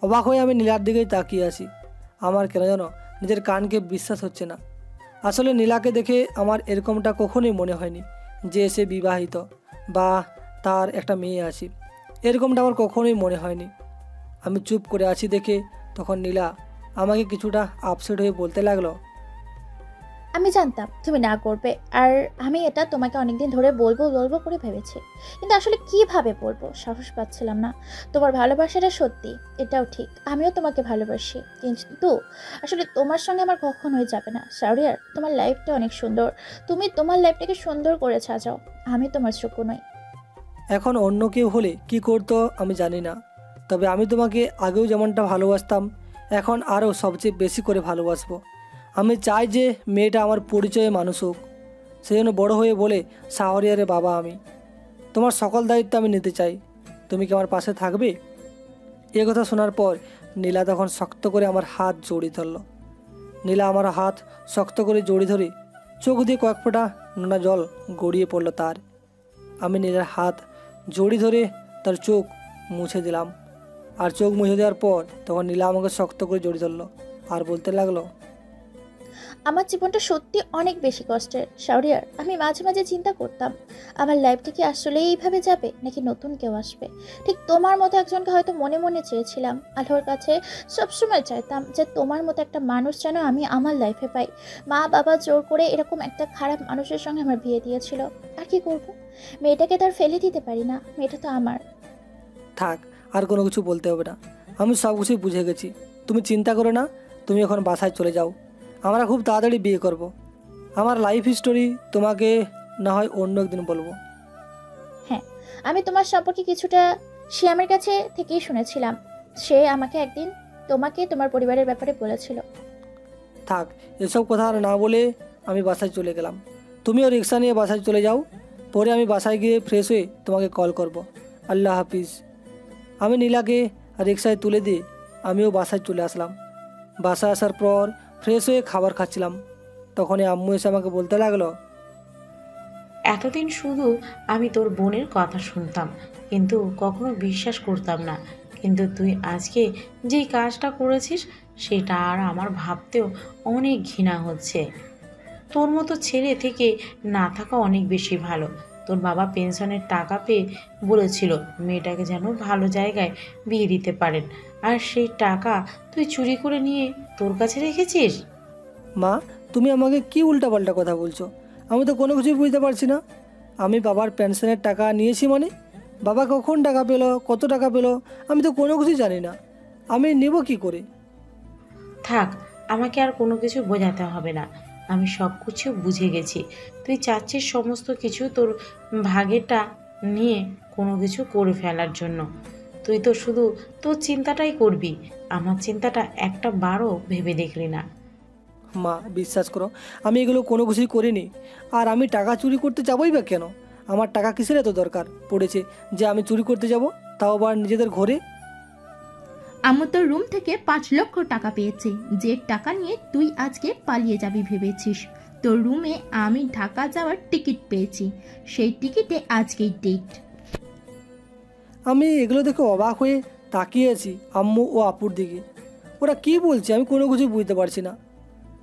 অবাক হয়ে আমি নীলার দিকেই তাকিয়ে আছি। আমার কেন যেন নিজের কানকে বিশ্বাস হচ্ছে না। আসলে নীলাকে দেখে আমার এরকমটা কখনোই মনে হয়নি যে সে বিবাহিত বা তার একটা মেয়ে আছে। এরকমটা আমার কখনোই মনে হয়নি। আমি চুপ করে আছি দেখে তখন নীলা আমাকে কিছুটা আপসেট হয়ে বলতে লাগলো, আমি জানতাম তুমি না করবে, আর আমি এটা তোমাকে অনেকদিন ধরে বলবো বলবো করে ভেবেছি, কিন্তু আসলে কিভাবে বলবো সাহস পাচ্ছিলাম না। তোমার ভালোবাসাটা সত্যি, এটাও ঠিক, আমিও তোমাকে ভালোবাসি, কিন্তু আসলে তোমার সঙ্গে আমার কখনোই যাবে না। শাহরিয়ার, তোমার লাইফটা অনেক সুন্দর, তুমি তোমার লাইফটাকে সুন্দর করে সাজাও, আমি তোমার চোখও নই। এখন অন্য কেউ হলে কি করতো আমি জানি না, তবে আমি তোমাকে আগেও যেমনটা ভালোবাসতাম এখন আরও সবচেয়ে বেশি করে ভালোবাসবো। আমি চাই যে মেয়েটা আমার পরিচয়ে মানুষ হোক, সেই জন্য বড়ো হয়ে বলে শাহরিয়ারের বাবা আমি। তোমার সকল দায়িত্ব আমি নিতে চাই, তুমি কি আমার পাশে থাকবে? এ কথা শোনার পর নীলা তখন শক্ত করে আমার হাত জড়িয়ে ধরল। নীলা আমার হাত শক্ত করে জড়িয়ে ধরে চোখ দিয়ে কয়েক ফোঁটা নোনা জল গড়িয়ে পড়লো তার। আমি নীলার হাত জড়িয়ে ধরে তার চোখ মুছে দিলাম। আর চোখ মুছে দেওয়ার পর তখন নীলা আমাকে শক্ত করে জড়িয়ে ধরলো আর বলতে লাগলো, আমার জীবনটা সত্যি অনেক বেশি কষ্টের শাওরিয়ার। আমি মাঝে মাঝে চিন্তা করতাম আমার লাইফটা কি আসলে এইভাবে যাবে নাকি নতুন কেউ আসবে। ঠিক তোমার মতো একজনকে হয়তো মনে মনে চেয়েছিলাম। আল্লাহর কাছে সবসময় চাইতাম যে তোমার মতো একটা মানুষ যেন আমি আমার লাইফে পাই। মা বাবা জোর করে এরকম একটা খারাপ মানুষের সঙ্গে আমার বিয়ে দিয়েছিল। আর কি করব, মেয়েটাকে তো আর ফেলে দিতে পারি না, মেয়েটা তো আমার। থাক, আর কোনো কিছু বলতে হবে না, আমি সব কিছুই বুঝে গেছি। তুমি চিন্তা করো না, তুমি এখন বাসায় চলে যাও। আমরা খুব তাড়াতাড়ি বিয়ে করব। আমার লাইফ স্টোরি তোমাকে না হয় অন্য একদিন বলবো। হ্যাঁ, আমি তোমার সম্পর্কে কিছুটা শিয়ামের কাছে থেকেই শুনেছিলাম। সে আমাকে একদিন তোমাকে তোমার পরিবারের ব্যাপারে বলেছিল। থাক, এসব কথা আর না বলে আমি বাসায় চলে গেলাম। তুমিও রিক্সা নিয়ে বাসায় চলে যাও, পরে আমি বাসায় গিয়ে ফ্রেশ হয়ে তোমাকে কল করব। আল্লাহ হাফিজ। আমি নীলাকে রিক্সায় তুলে দিয়ে আমিও বাসায় চলে আসলাম। বাসায় আসার পর ফ্রেশ হয়ে খাবার খাচ্ছিলাম, তখনই আম্মু এসে আমাকে বলতে লাগলো, এতদিন শুধু আমি তোর বোনের কথা শুনতাম, কিন্তু কখনো বিশ্বাস করতাম না। কিন্তু তুই আজকে যেই কাজটা করেছিস সেটা আর আমার ভাবতেও অনেক ঘৃণা হচ্ছে। তোর মতো ছেলে থেকে না থাকা অনেক বেশি ভালো। তোর বাবা পেনশনের টাকা পেয়ে বলেছিল মেয়েটাকে যেন ভালো জায়গায় বিয়ে দিতে পারেন, আর সেই টাকা তুই চুরি করে নিয়ে তোর কাছে রেখেছিস। মা তুমি আমাকে কি উল্টাপাল্টা কথা বলছো? আমি তো কোনো কিছুই বুঝতে পারছি না। আমি বাবার পেনশনের টাকা নিয়েছি মানে? বাবা কখন টাকা পেলো, কত টাকা পেলো, আমি তো কোনো কিছুই জানি না। আমি নেব কি করে? থাক, আমাকে আর কোনো কিছু বোঝাতে হবে না, আমি সব কিছু বুঝে গেছি। তুই চাচ্ছিস সমস্ত কিছু তোর ভাগেরটা নিয়ে কোনো কিছু করে ফেলার জন্য। তুই তো শুধু তোর চিন্তাটাই করবি, আমার চিন্তাটা একটা বারও ভেবে দেখলি না। মা বিশ্বাস করো, আমি এগুলো কোনো কিছুই করিনি। আর আমি টাকা চুরি করতে যাবোই বা কেন? আমার টাকা কিসের এত দরকার পড়েছে যে আমি চুরি করতে যাব, তাও আবার নিজেদের ঘরে? আম্মু তোর রুম থেকে 5 লক্ষ টাকা পেয়েছে, যে টাকা নিয়ে তুই আজকে পালিয়ে যাবি ভেবেছিস। তোর রুমে আমি ঢাকা যাওয়ার টিকিট পেয়েছি, সেই টিকিটে আজকেই ডেট। আমি এগুলো দেখে অবাক হয়ে তাকিয়েছি আম্মু ও আপুর দিকে। ওরা কি বলছে আমি কোনো কিছু বুঝতে পারছি না।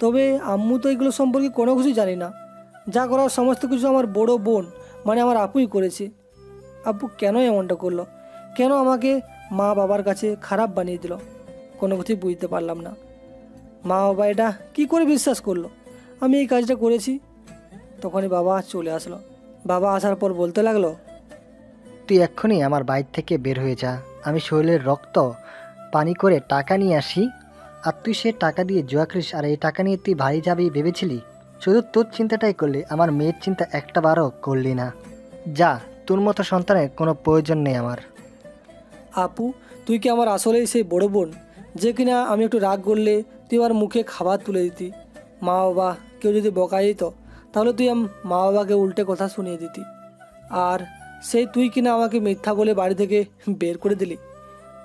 তবে আম্মু তো এগুলো সম্পর্কে কোনো কিছু জানি না। যা করার সমস্ত কিছু আমার বড় বোন মানে আমার আপুই করেছে। আপু কেন এমনটা করলো? কেন আমাকে মা বাবার কাছে খারাপ বানিয়ে দিল? কোনো কিছুই বুঝতে পারলাম না। মা বাবা এটা কী করে বিশ্বাস করলো আমি এই কাজটা করেছি? তখনই বাবা চলে আসলো। বাবা আসার পর বলতে লাগলো, তুই এক্ষুনি আমার বাইর থেকে বের হয়ে যা। আমি শরীরের রক্ত পানি করে টাকা নিয়ে আসি, আর তুই সে টাকা দিয়ে জুয়া খেলিস, আর এই টাকা নিয়ে তুই বাড়ি যাবি ভেবেছিলি? শুধু তোর চিন্তাটাই করলি, আমার মেয়ের চিন্তা একটা বারও করলি না। যা, তোর মতো সন্তানের কোনো প্রয়োজন নেই আমার। আপু তুই কি আমার আসলেই সেই বড় বোন যে কিনা আমি একটু রাগ করলে তুই আমার মুখে খাবার তুলে দিতি? মা বাবা কেউ যদি বকা দিত তাহলে তুই মা বাবাকে উল্টে কথা শুনিয়ে দিতি। আর সেই তুই কিনা আমাকে মিথ্যা বলে বাড়ি থেকে বের করে দিলি।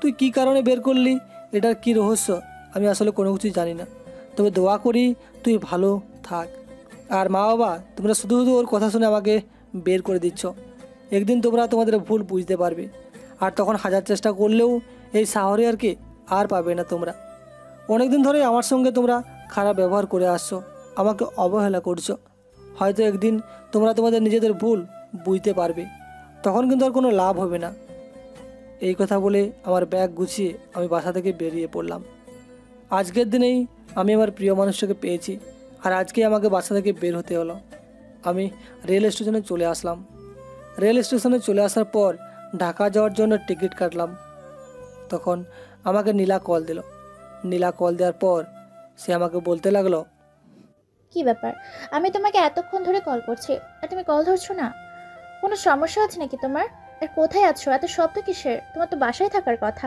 তুই কি কারণে বের করলি, এটার কি রহস্য আমি আসলে কোনো কিছুই জানি না। তবে দোয়া করি তুই ভালো থাক। আর মা বাবা তোমরা শুধু শুধু ওর কথা শুনে আমাকে বের করে দিচ্ছ। একদিন তোমরা তোমাদের ভুল বুঝতে পারবে, আর তখন হাজার চেষ্টা করলেও এই শাহরিয়ারকে আর পাবে না তোমরা। অনেক দিন ধরে আমার সঙ্গে তোমরা খারাপ ব্যবহার করে আসছো, আমাকে অবহেলা করছো। হয়তো একদিন তোমরা তোমাদের নিজেদের ভুল বুঝতে পারবে, তখন কিন্তু আর কোনো লাভ হবে না। এই কথা বলে আমার ব্যাগ গুছিয়ে আমি বাসা থেকে বেরিয়ে পড়লাম। আজকের দিনেই আমি আমার প্রিয় মানুষটাকে পেয়েছি, আর আজকেই আমাকে বাসা থেকে বের হতে হলো। আমি রেল স্টেশনে চলে আসলাম। রেল স্টেশনে চলে আসার পর ঢাকা যাওয়ার জন্য টিকিট কাটলাম। তখন আমাকে নীলা কল দিল। নীলা কল দেওয়ার পর সে আমাকে বলতে লাগলো, কি ব্যাপার, আমি তোমাকে এতক্ষণ ধরে কল করছি আর তুমি কল ধরছো না? কোনো সমস্যা আছে নাকি তোমার? আর কোথায় আছো, এত শব্দ কিসের? তোমার তো বাসায় থাকার কথা।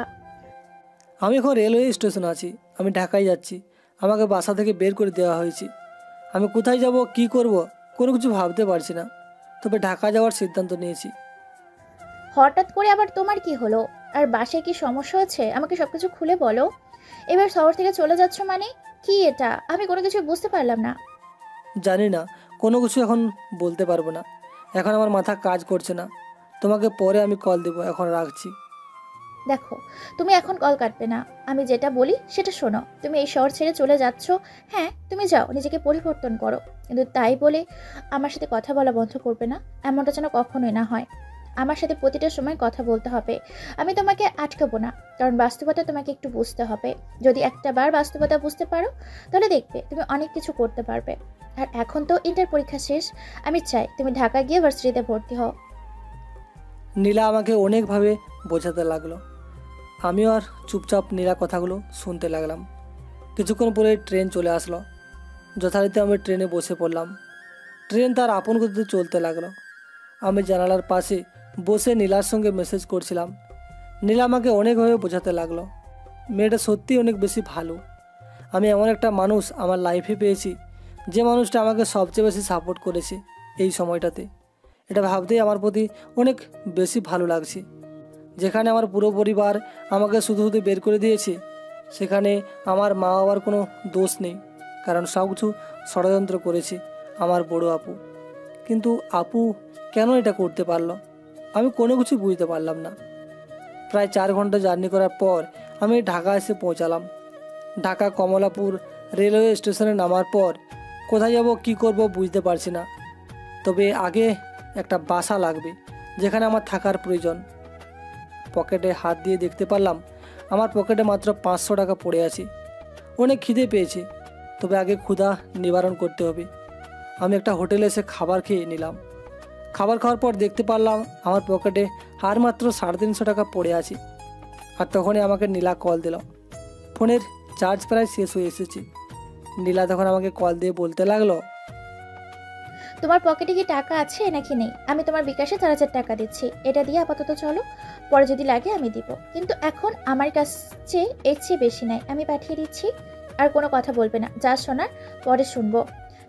আমি এখন রেলওয়ে স্টেশনে আছি, আমি ঢাকায় যাচ্ছি। আমাকে বাসা থেকে বের করে দেওয়া হয়েছে। আমি কোথায় যাব, কি করব, কোনো কিছু ভাবতে পারছি না। তবে ঢাকা যাওয়ার সিদ্ধান্ত নিয়েছি। হঠাৎ করে আবার তোমার কি হলো? আর বাসায় কি সমস্যা আছে? আমাকে সবকিছু খুলে বলো। এবার শহর থেকে চলে যাচ্ছ মানে কি এটা? আমি কোনো কিছু বুঝতে পারলাম না। জানি না, কোনো কিছু এখন বলতে পারবো না। এখন আমার মাথা কাজ করছে না। তোমাকে পরে আমি কল দেবো, এখন রাখছি। দেখো, তুমি এখন কল কাটবে না। আমি যেটা বলি সেটা শোনো। তুমি এই শহর ছেড়ে চলে যাচ্ছ, হ্যাঁ তুমি যাও, নিজেকে পরিবর্তন করো, কিন্তু তাই বলে আমার সাথে কথা বলা বন্ধ করবে না, এমনটা যেন কখনোই না হয়। আমার সাথে প্রতিটা সময় কথা বলতে হবে। আমি তোমাকে আটকাবো না, কারণ বাস্তবতা তোমাকে একটু বুঝতে হবে। যদি একটা বার বাস্তবতা বুঝতে পারো, তাহলে দেখবে তুমি অনেক কিছু করতে পারবে। আর এখন তো ইন্টার পরীক্ষা শেষ, আমি চাই তুমি ঢাকা গিয়ে ভার্সিটিতে ভর্তি হও। নীলা আমাকে অনেকভাবে বোঝাতে লাগলো। আমিও আর চুপচাপ নীলা কথাগুলো শুনতে লাগলাম। কিছুক্ষণ পরে ট্রেন চলে আসলো। যথারীতি আমি ট্রেনে বসে পড়লাম। ট্রেন তার আপন গতিতে চলতে লাগলো। আমি জানালার পাশে বসে নীলার সঙ্গে মেসেজ করছিলাম। নীলা আমাকে অনেকভাবে বোঝাতে লাগলো। মেয়েটা সত্যিই অনেক বেশি ভালো। আমি এমন একটা মানুষ আমার লাইফে পেয়েছি, যে মানুষটা আমাকে সবচেয়ে বেশি সাপোর্ট করেছে এই সময়টাতে। এটা ভাবতেই আমার প্রতি অনেক বেশি ভালো লাগছে। যেখানে আমার পুরো পরিবার আমাকে শুধু শুধু বের করে দিয়েছে, সেখানে আমার মা বাবার কোনো দোষ নেই, কারণ সব কিছু ষড়যন্ত্র করেছে আমার বড় আপু। কিন্তু আপু কেন এটা করতে পারলো, আমি কোনো কিছু বুঝতে পারলাম না। প্রায় 4 ঘন্টা জার্নি করার পর আমি ঢাকা এসে পৌঁছালাম। ঢাকা কমলাপুর রেলওয়ে স্টেশনে নামার পর কোথায় যাব কি করব বুঝতে পারছি না। তবে আগে একটা বাসা লাগবে যেখানে আমার থাকার প্রয়োজন। পকেটে হাত দিয়ে দেখতে পারলাম আমার পকেটে মাত্র 500 টাকা পড়ে আছে। অনেক খিদে পেয়েছে, তবে আগে ক্ষুধা নিবারণ করতে হবে। আমি একটা হোটেলে এসে খাবার খেয়ে নিলাম। খাবার খাওয়ার পর দেখতে পারলাম আমার পকেটে আর মাত্র 350 টাকা পড়ে আছে। আর তখনই আমাকে নীলা কল দিল। ফোনের চার্জ প্রায় শেষ হয়ে এসেছে। নীলা তখন আমাকে কল দিয়ে বলতে লাগলো, তোমার পকেটে কি টাকা আছে নাকি নেই? আমি তোমার বিকাশে 4,000 টাকা দিচ্ছি, এটা দিয়ে আপাতত চলো, পরে যদি লাগে আমি দিব, কিন্তু এখন আমার কাছে এর চেয়ে বেশি নাই, আমি পাঠিয়ে দিচ্ছি। আর কোনো কথা বলবে না, যা শোনার পরে শুনবো।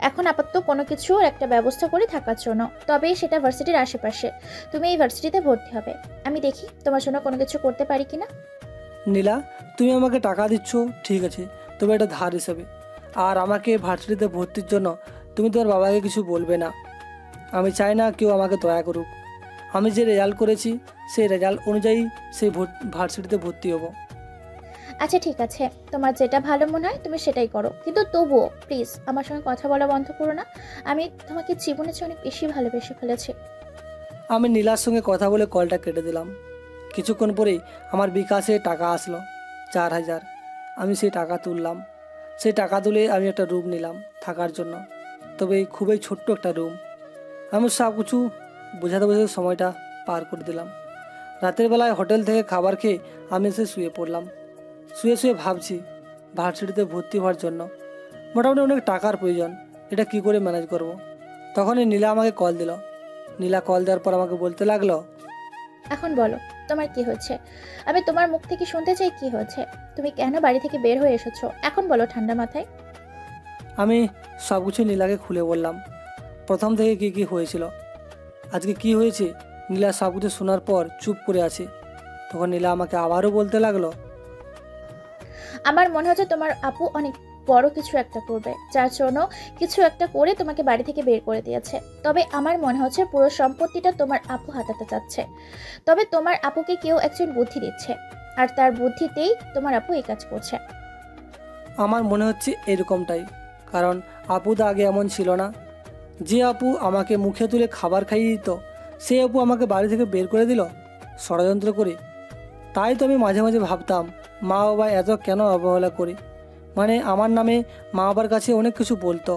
এখন আপাতত কোনো কিছুর একটা ব্যবস্থা করে থাকার জন্য, তবে সেটা ভার্সিটির আশেপাশে। তুমি এই ভার্সিটিতে ভর্তি হবে। আমি দেখি তোমার জন্য কোনো কিছু করতে পারি কিনা। নীলা তুমি আমাকে টাকা দিচ্ছ ঠিক আছে, তবে এটা ধার হিসাবে। আর আমাকে ভার্সিটিতে ভর্তির জন্য তুমি তোমার বাবাকে কিছু বলবে না। আমি চাই না কেউ আমাকে দয়া করুক। আমি যে রেজাল্ট করেছি সেই রেজাল্ট অনুযায়ী সেই ভার্সিটিতে ভর্তি হব। আচ্ছা ঠিক আছে, তোমার যেটা ভালো মনে হয় তুমি সেটাই করো, কিন্তু তবুও প্লিজ আমার সঙ্গে কথা বলা বন্ধ করো না। আমি তোমাকে জীবনের চেয়ে অনেক বেশি ভালোবেসে ফেলেছি। আমি নীলার সঙ্গে কথা বলে কলটা কেটে দিলাম। কিছুক্ষণ পরেই আমার বিকাশে টাকা আসলো 4000। আমি সেই টাকা তুললাম। সেই টাকা তুলে আমি একটা রুম নিলাম থাকার জন্য, তবে খুবই ছোট্ট একটা রুম। আমি সব কিছু বোঝাতে বোঝাতে সময়টা পার করে দিলাম। রাতের বেলায় হোটেল থেকে খাবার খেয়ে আমি এসে শুয়ে পড়লাম। শুয়ে শুয়ে ভাবছি ভার্সিটিতে ভর্তি হওয়ার জন্য মোটামুটি অনেক টাকার প্রয়োজন, এটা কি করে ম্যানেজ করব। তখনই নীলা আমাকে কল দিল। নীলা কল দেওয়ার পর আমাকে বলতে লাগলো, এখন বলো তোমার কি হয়েছে? আমি তোমার মুখ থেকে শুনতে চাই কি হয়েছে। তুমি কেন বাড়ি থেকে বের হয়ে এসেছো এখন বলো ঠান্ডা মাথায়। আমি সব কিছু নীলাকে খুলে বললাম, প্রথম থেকে কি কি হয়েছিল, আজকে কি হয়েছে। নীলা সব কিছু শোনার পর চুপ করে আছে। তখন নীলা আমাকে আবারও বলতে লাগলো, আমার মনে হচ্ছে তোমার আপু অনেক বড় কিছু একটা করবে, যার জন্য কিছু একটা করে তোমাকে বাড়ি থেকে বের করে দিয়েছে। তবে আমার মনে হচ্ছে পুরো সম্পত্তিটা তোমার আপু হাতাতে চাচ্ছে। তবে তোমার আপুকে কেউ একজন বুদ্ধি দিচ্ছে, আর তার বুদ্ধিতেই তোমার আপু এই কাজ করছে। আমার মনে হচ্ছে এরকমটাই, কারণ আপু তো আগে এমন ছিল না। যে আপু আমাকে মুখে তুলে খাবার খাইয়ে দিত, সেই আপু আমাকে বাড়ি থেকে বের করে দিল ষড়যন্ত্র করে। তাই তো আমি মাঝে মাঝে ভাবতাম মা বাবা এত কেন অবহেলা করে। মানে আমার নামে মা বাবার কাছে অনেক কিছু বলতো,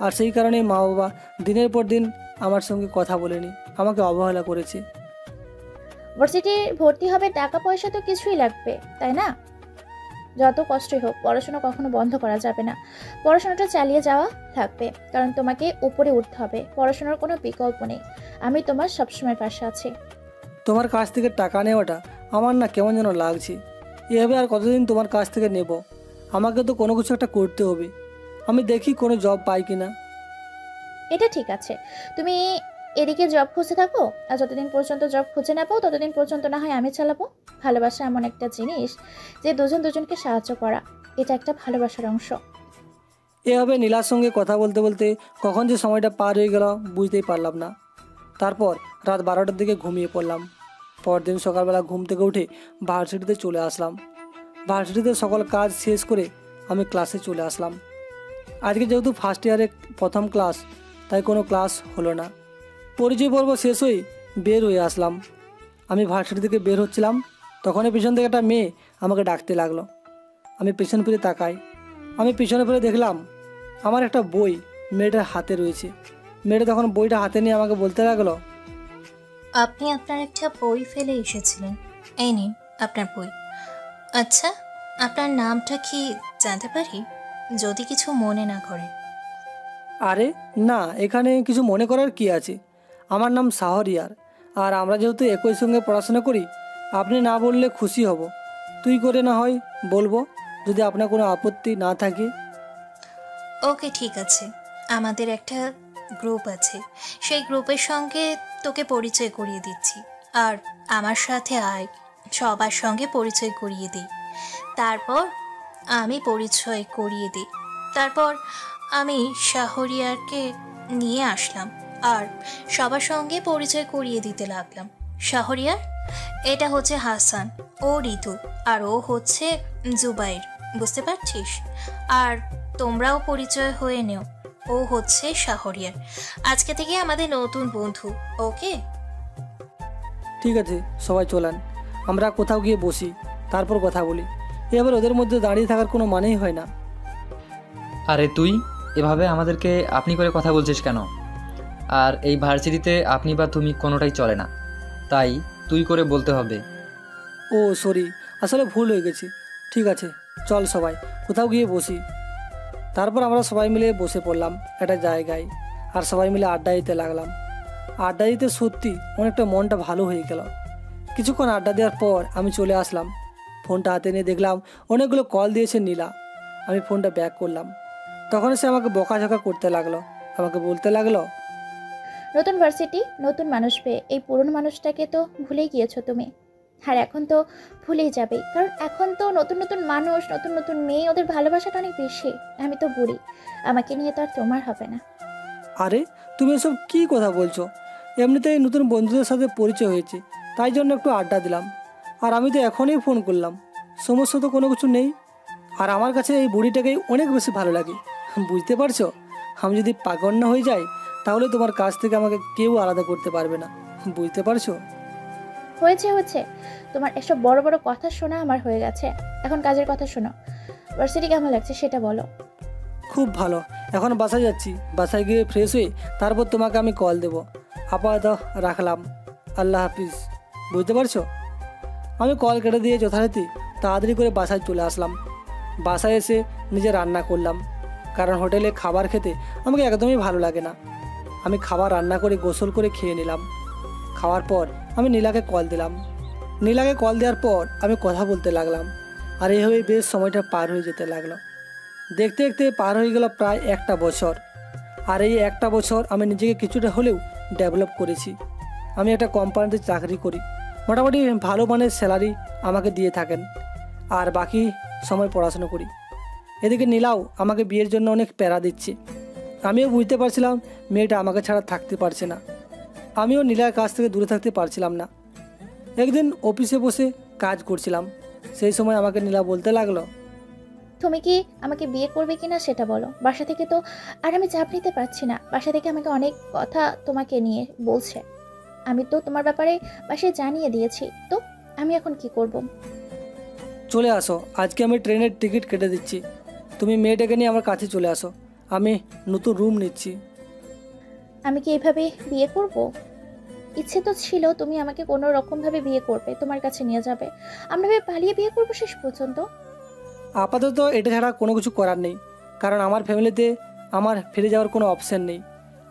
আর সেই কারণে মা বাবা দিনের পর দিন আমার সঙ্গে কথা বলেনি, আমাকে অবহেলা করেছে। ভার্সিটি ভর্তি হবে, টাকা পয়সা তো কিছুই লাগবে তাই না? যত কষ্টই হোক পড়াশোনা কখনো বন্ধ করা যাবে না, পড়াশোনাটা চালিয়ে যাওয়া থাকবে, কারণ তোমাকে উপরে উঠতে হবে, পড়াশোনার কোনো বিকল্প নেই। আমি তোমার সবসময় পাশে আছি। তোমার কাছ থেকে টাকা নেওয়াটা আমার না কেমন যেন লাগছে। এভাবে আর কতদিন তোমার কাছ থেকে নেব? আমাকে তো কোনো কিছু একটা করতে হবে। আমি দেখি কোনো জব পাই কিনা। এটা ঠিক আছে, তুমি এদিকে জব খুঁজে থাকো, আর যতদিন পর্যন্ত জব খুঁজে না পাও ততদিন পর্যন্ত না হয় আমি চালাবো। ভালোবাসা এমন একটা জিনিস যে দুজন দুজনকে সাহায্য করা, এটা একটা ভালোবাসার অংশ। এভাবে নীলার সঙ্গে কথা বলতে বলতে কখন যে সময়টা পার হয়ে গেল বুঝতেই পারলাম না। তারপর রাত 12টার দিকে ঘুমিয়ে পড়লাম। পরদিন সকালবেলা ঘুম থেকে উঠে ভার্সিটিতে চলে আসলাম। ভার্সিটিতে সকল কাজ শেষ করে আমি ক্লাসে চলে আসলাম। আজকে যেহেতু ফার্স্ট ইয়ারে প্রথম ক্লাস, তাই কোনো ক্লাস হলো না। পরিচয় পর্ব শেষ হয়ে বের হয়ে আসলাম। আমি ভার্সিটি থেকে বের হচ্ছিলাম, তখনই পিছন থেকে একটা মেয়ে আমাকে ডাকতে লাগলো। আমি পেছন ফিরে তাকাই। আমি পিছনে ফিরে দেখলাম আমার একটা বই মেয়েটার হাতে রয়েছে। মেয়েটা তখন বইটা হাতে নিয়ে আমাকে বলতে লাগলো, আপনি আপনার একটা বই ফেলে এসেছিলেন, এই নিন আপনার বই। আচ্ছা, আপনার নামটা কি জানতে পারি, যদি কিছু মনে না করেন? আরে না, এখানে কিছু মনে করার কি আছে? আমার নাম শাহরিয়ার, আর আমরা যেহেতু একই সঙ্গে পড়াশোনা করি, আপনি না বললে খুশি হব। তুই করে না হয় বলবো, যদি আপনার কোনো আপত্তি না থাকে। ওকে, ঠিক আছে। আমাদের একটা গ্রুপ আছে, সেই গ্রুপের সঙ্গে তোকে পরিচয় করিয়ে দিচ্ছি। আর আমার সাথে আয়, সবার সঙ্গে পরিচয় করিয়ে দিই। তারপর আমি পরিচয় করিয়ে দিই। তারপর আমি শাহরিয়ারকে নিয়ে আসলাম আর সবার সঙ্গে পরিচয় করিয়ে দিতে লাগলাম। শাহরিয়ার, এটা হচ্ছে হাসান, ও ঋতু, আর ও হচ্ছে জুবাইর, বুঝতে পারছিস? আর তোমরাও পরিচয় হয়ে নেও, ও হচ্ছে শাহরিয়ার। আজকে থেকে আমাদের নতুন বন্ধু, ওকে? ঠিক আছে, সবাই চলেন, আমরা কোথাও গিয়ে বসি, তারপর কথা বলি। এবার ওদের মধ্যে দাঁড়িয়ে থাকার কোনো মানেই হয় না। আরে তুই এভাবে আমাদেরকে আপনি করে কথা বলছিস কেন? আর এই ভার্সিটিতে আপনি বা তুমি কোনোটাই চলে না, তাই তুই করে বলতে হবে। ও সরি, আসলে ভুল হয়ে গেছে। ঠিক আছে, চল সবাই কোথাও গিয়ে বসি। তারপর আমরা সবাই মিলে বসে পড়লাম একটা জায়গায়, আর সবাই মিলে আড্ডা দিতে লাগলাম। আড্ডা দিতে সত্যি অনেকটা মনটা ভালো হয়ে গেল। কিছুক্ষণ আড্ডা দেওয়ার পর আমি চলে আসলাম। ফোনটা হাতে নিয়ে দেখলাম অনেকগুলো কল দিয়েছে নীলা। আমি ফোনটা ব্যাক করলাম। তখন সে আমাকে বকাঝকা করতে লাগলো, আমাকে বলতে লাগলো, নতুন ভার্সিটি, নতুন মানুষ পেয়ে এই পুরনো মানুষটাকে তো ভুলেই গিয়েছো তুমি। আর এখন তো ভুলেই যাবে, কারণ এখন তো নতুন নতুন মানুষ, নতুন নতুন মেয়ে, ওদের ভালোবাসাটা অনেক বেশি। আমি তো বুড়ি, আমাকে নিয়ে তো আর তোমার হবে না। আরে তুমি এসব কী কথা বলছো? এমনিতেই নতুন বন্ধুদের সাথে পরিচয় হয়েছে, তাই জন্য একটু আড্ডা দিলাম। আর আমি তো এখনই ফোন করলাম, সমস্যা তো কোনো কিছু নেই। আর আমার কাছে এই বুড়িটাকেই অনেক বেশি ভালো লাগে, বুঝতে পারছো? আমি যদি পাগল না হয়ে যাই, তাহলে তোমার কাছ থেকে আমাকে কেউ আলাদা করতে পারবে না, বুঝতে পারছো? হয়েছে হয়েছে, তোমার এসব বড় বড় কথা শোনা আমার হয়ে গেছে। এখন কাজের কথা শোনো। ভার্সিটি কেমন লাগছে সেটা বলো। খুব ভালো। এখন বাসায় যাচ্ছি, বাসায় গিয়ে ফ্রেশ হয়ে তারপর তোমাকে আমি কল দেবো। আপাতত রাখলাম, আল্লাহ হাফিজ, বুঝতে পারছো? আমি কল কেটে দিয়ে যথারীতি তাড়াতাড়ি করে বাসায় চলে আসলাম। বাসায় এসে নিজে রান্না করলাম, কারণ হোটেলে খাবার খেতে আমাকে একদমই ভালো লাগে না। আমি খাবার রান্না করে গোসল করে খেয়ে নিলাম। খাওয়ার পর আমি নীলাকে কল দিলাম। নীলাকে কল দেওয়ার পর আমি কথা বলতে লাগলাম, আর এইভাবে বেশ সময়টা পার হয়ে যেতে লাগলো। দেখতে দেখতে পার হয়ে গেল প্রায় একটা বছর। আর এই একটা বছর আমি নিজেকে কিছুটা হলেও ডেভেলপ করেছি। আমি একটা কোম্পানিতে চাকরি করি, মোটামুটি ভালো মানের স্যালারি আমাকে দিয়ে থাকেন, আর বাকি সময় পড়াশোনা করি। এদিকে নীলাও আমাকে বিয়ের জন্য অনেক প্যারা দিচ্ছে। আমিও বুঝতে পারছিলাম মেয়েটা আমাকে ছাড়া থাকতে পারছে না। আমিও নীলার কাছ থেকে দূরে থাকতে পারছিলাম না। একদিন অফিসে বসে কাজ করছিলাম, সেই সময় আমাকে নীলা বলতে লাগলো, তুমি কি আমাকে বিয়ে করবে কিনা সেটা বলো। বাসা থেকে তো আর আমি চাপ নিতে পারছি না। বাসা থেকে আমাকে অনেক কথা তোমাকে নিয়ে বলছে। আমি তো তোমার ব্যাপারে বাসায় জানিয়ে দিয়েছি, তো আমি এখন কি করব? চলে আসো, আজকে আমি ট্রেনের টিকিট কেটে দিচ্ছি। তুমি মেয়েটাকে নিয়ে আমার কাছে চলে আসো, আমি নতুন রুম নিচ্ছি। আমি কি এইভাবে বিয়ে করব? ইচ্ছে তো ছিল তুমি আমাকে কোনো রকমভাবে বিয়ে করবে, তোমার কাছে নিয়ে যাবে, আমরা পালিয়ে বিয়ে করবো শেষ পর্যন্ত। আপাতত এটা ছাড়া কোনো কিছু করার নেই, কারণ আমার ফ্যামিলিতে আমার ফিরে যাওয়ার কোনো অপশান নেই।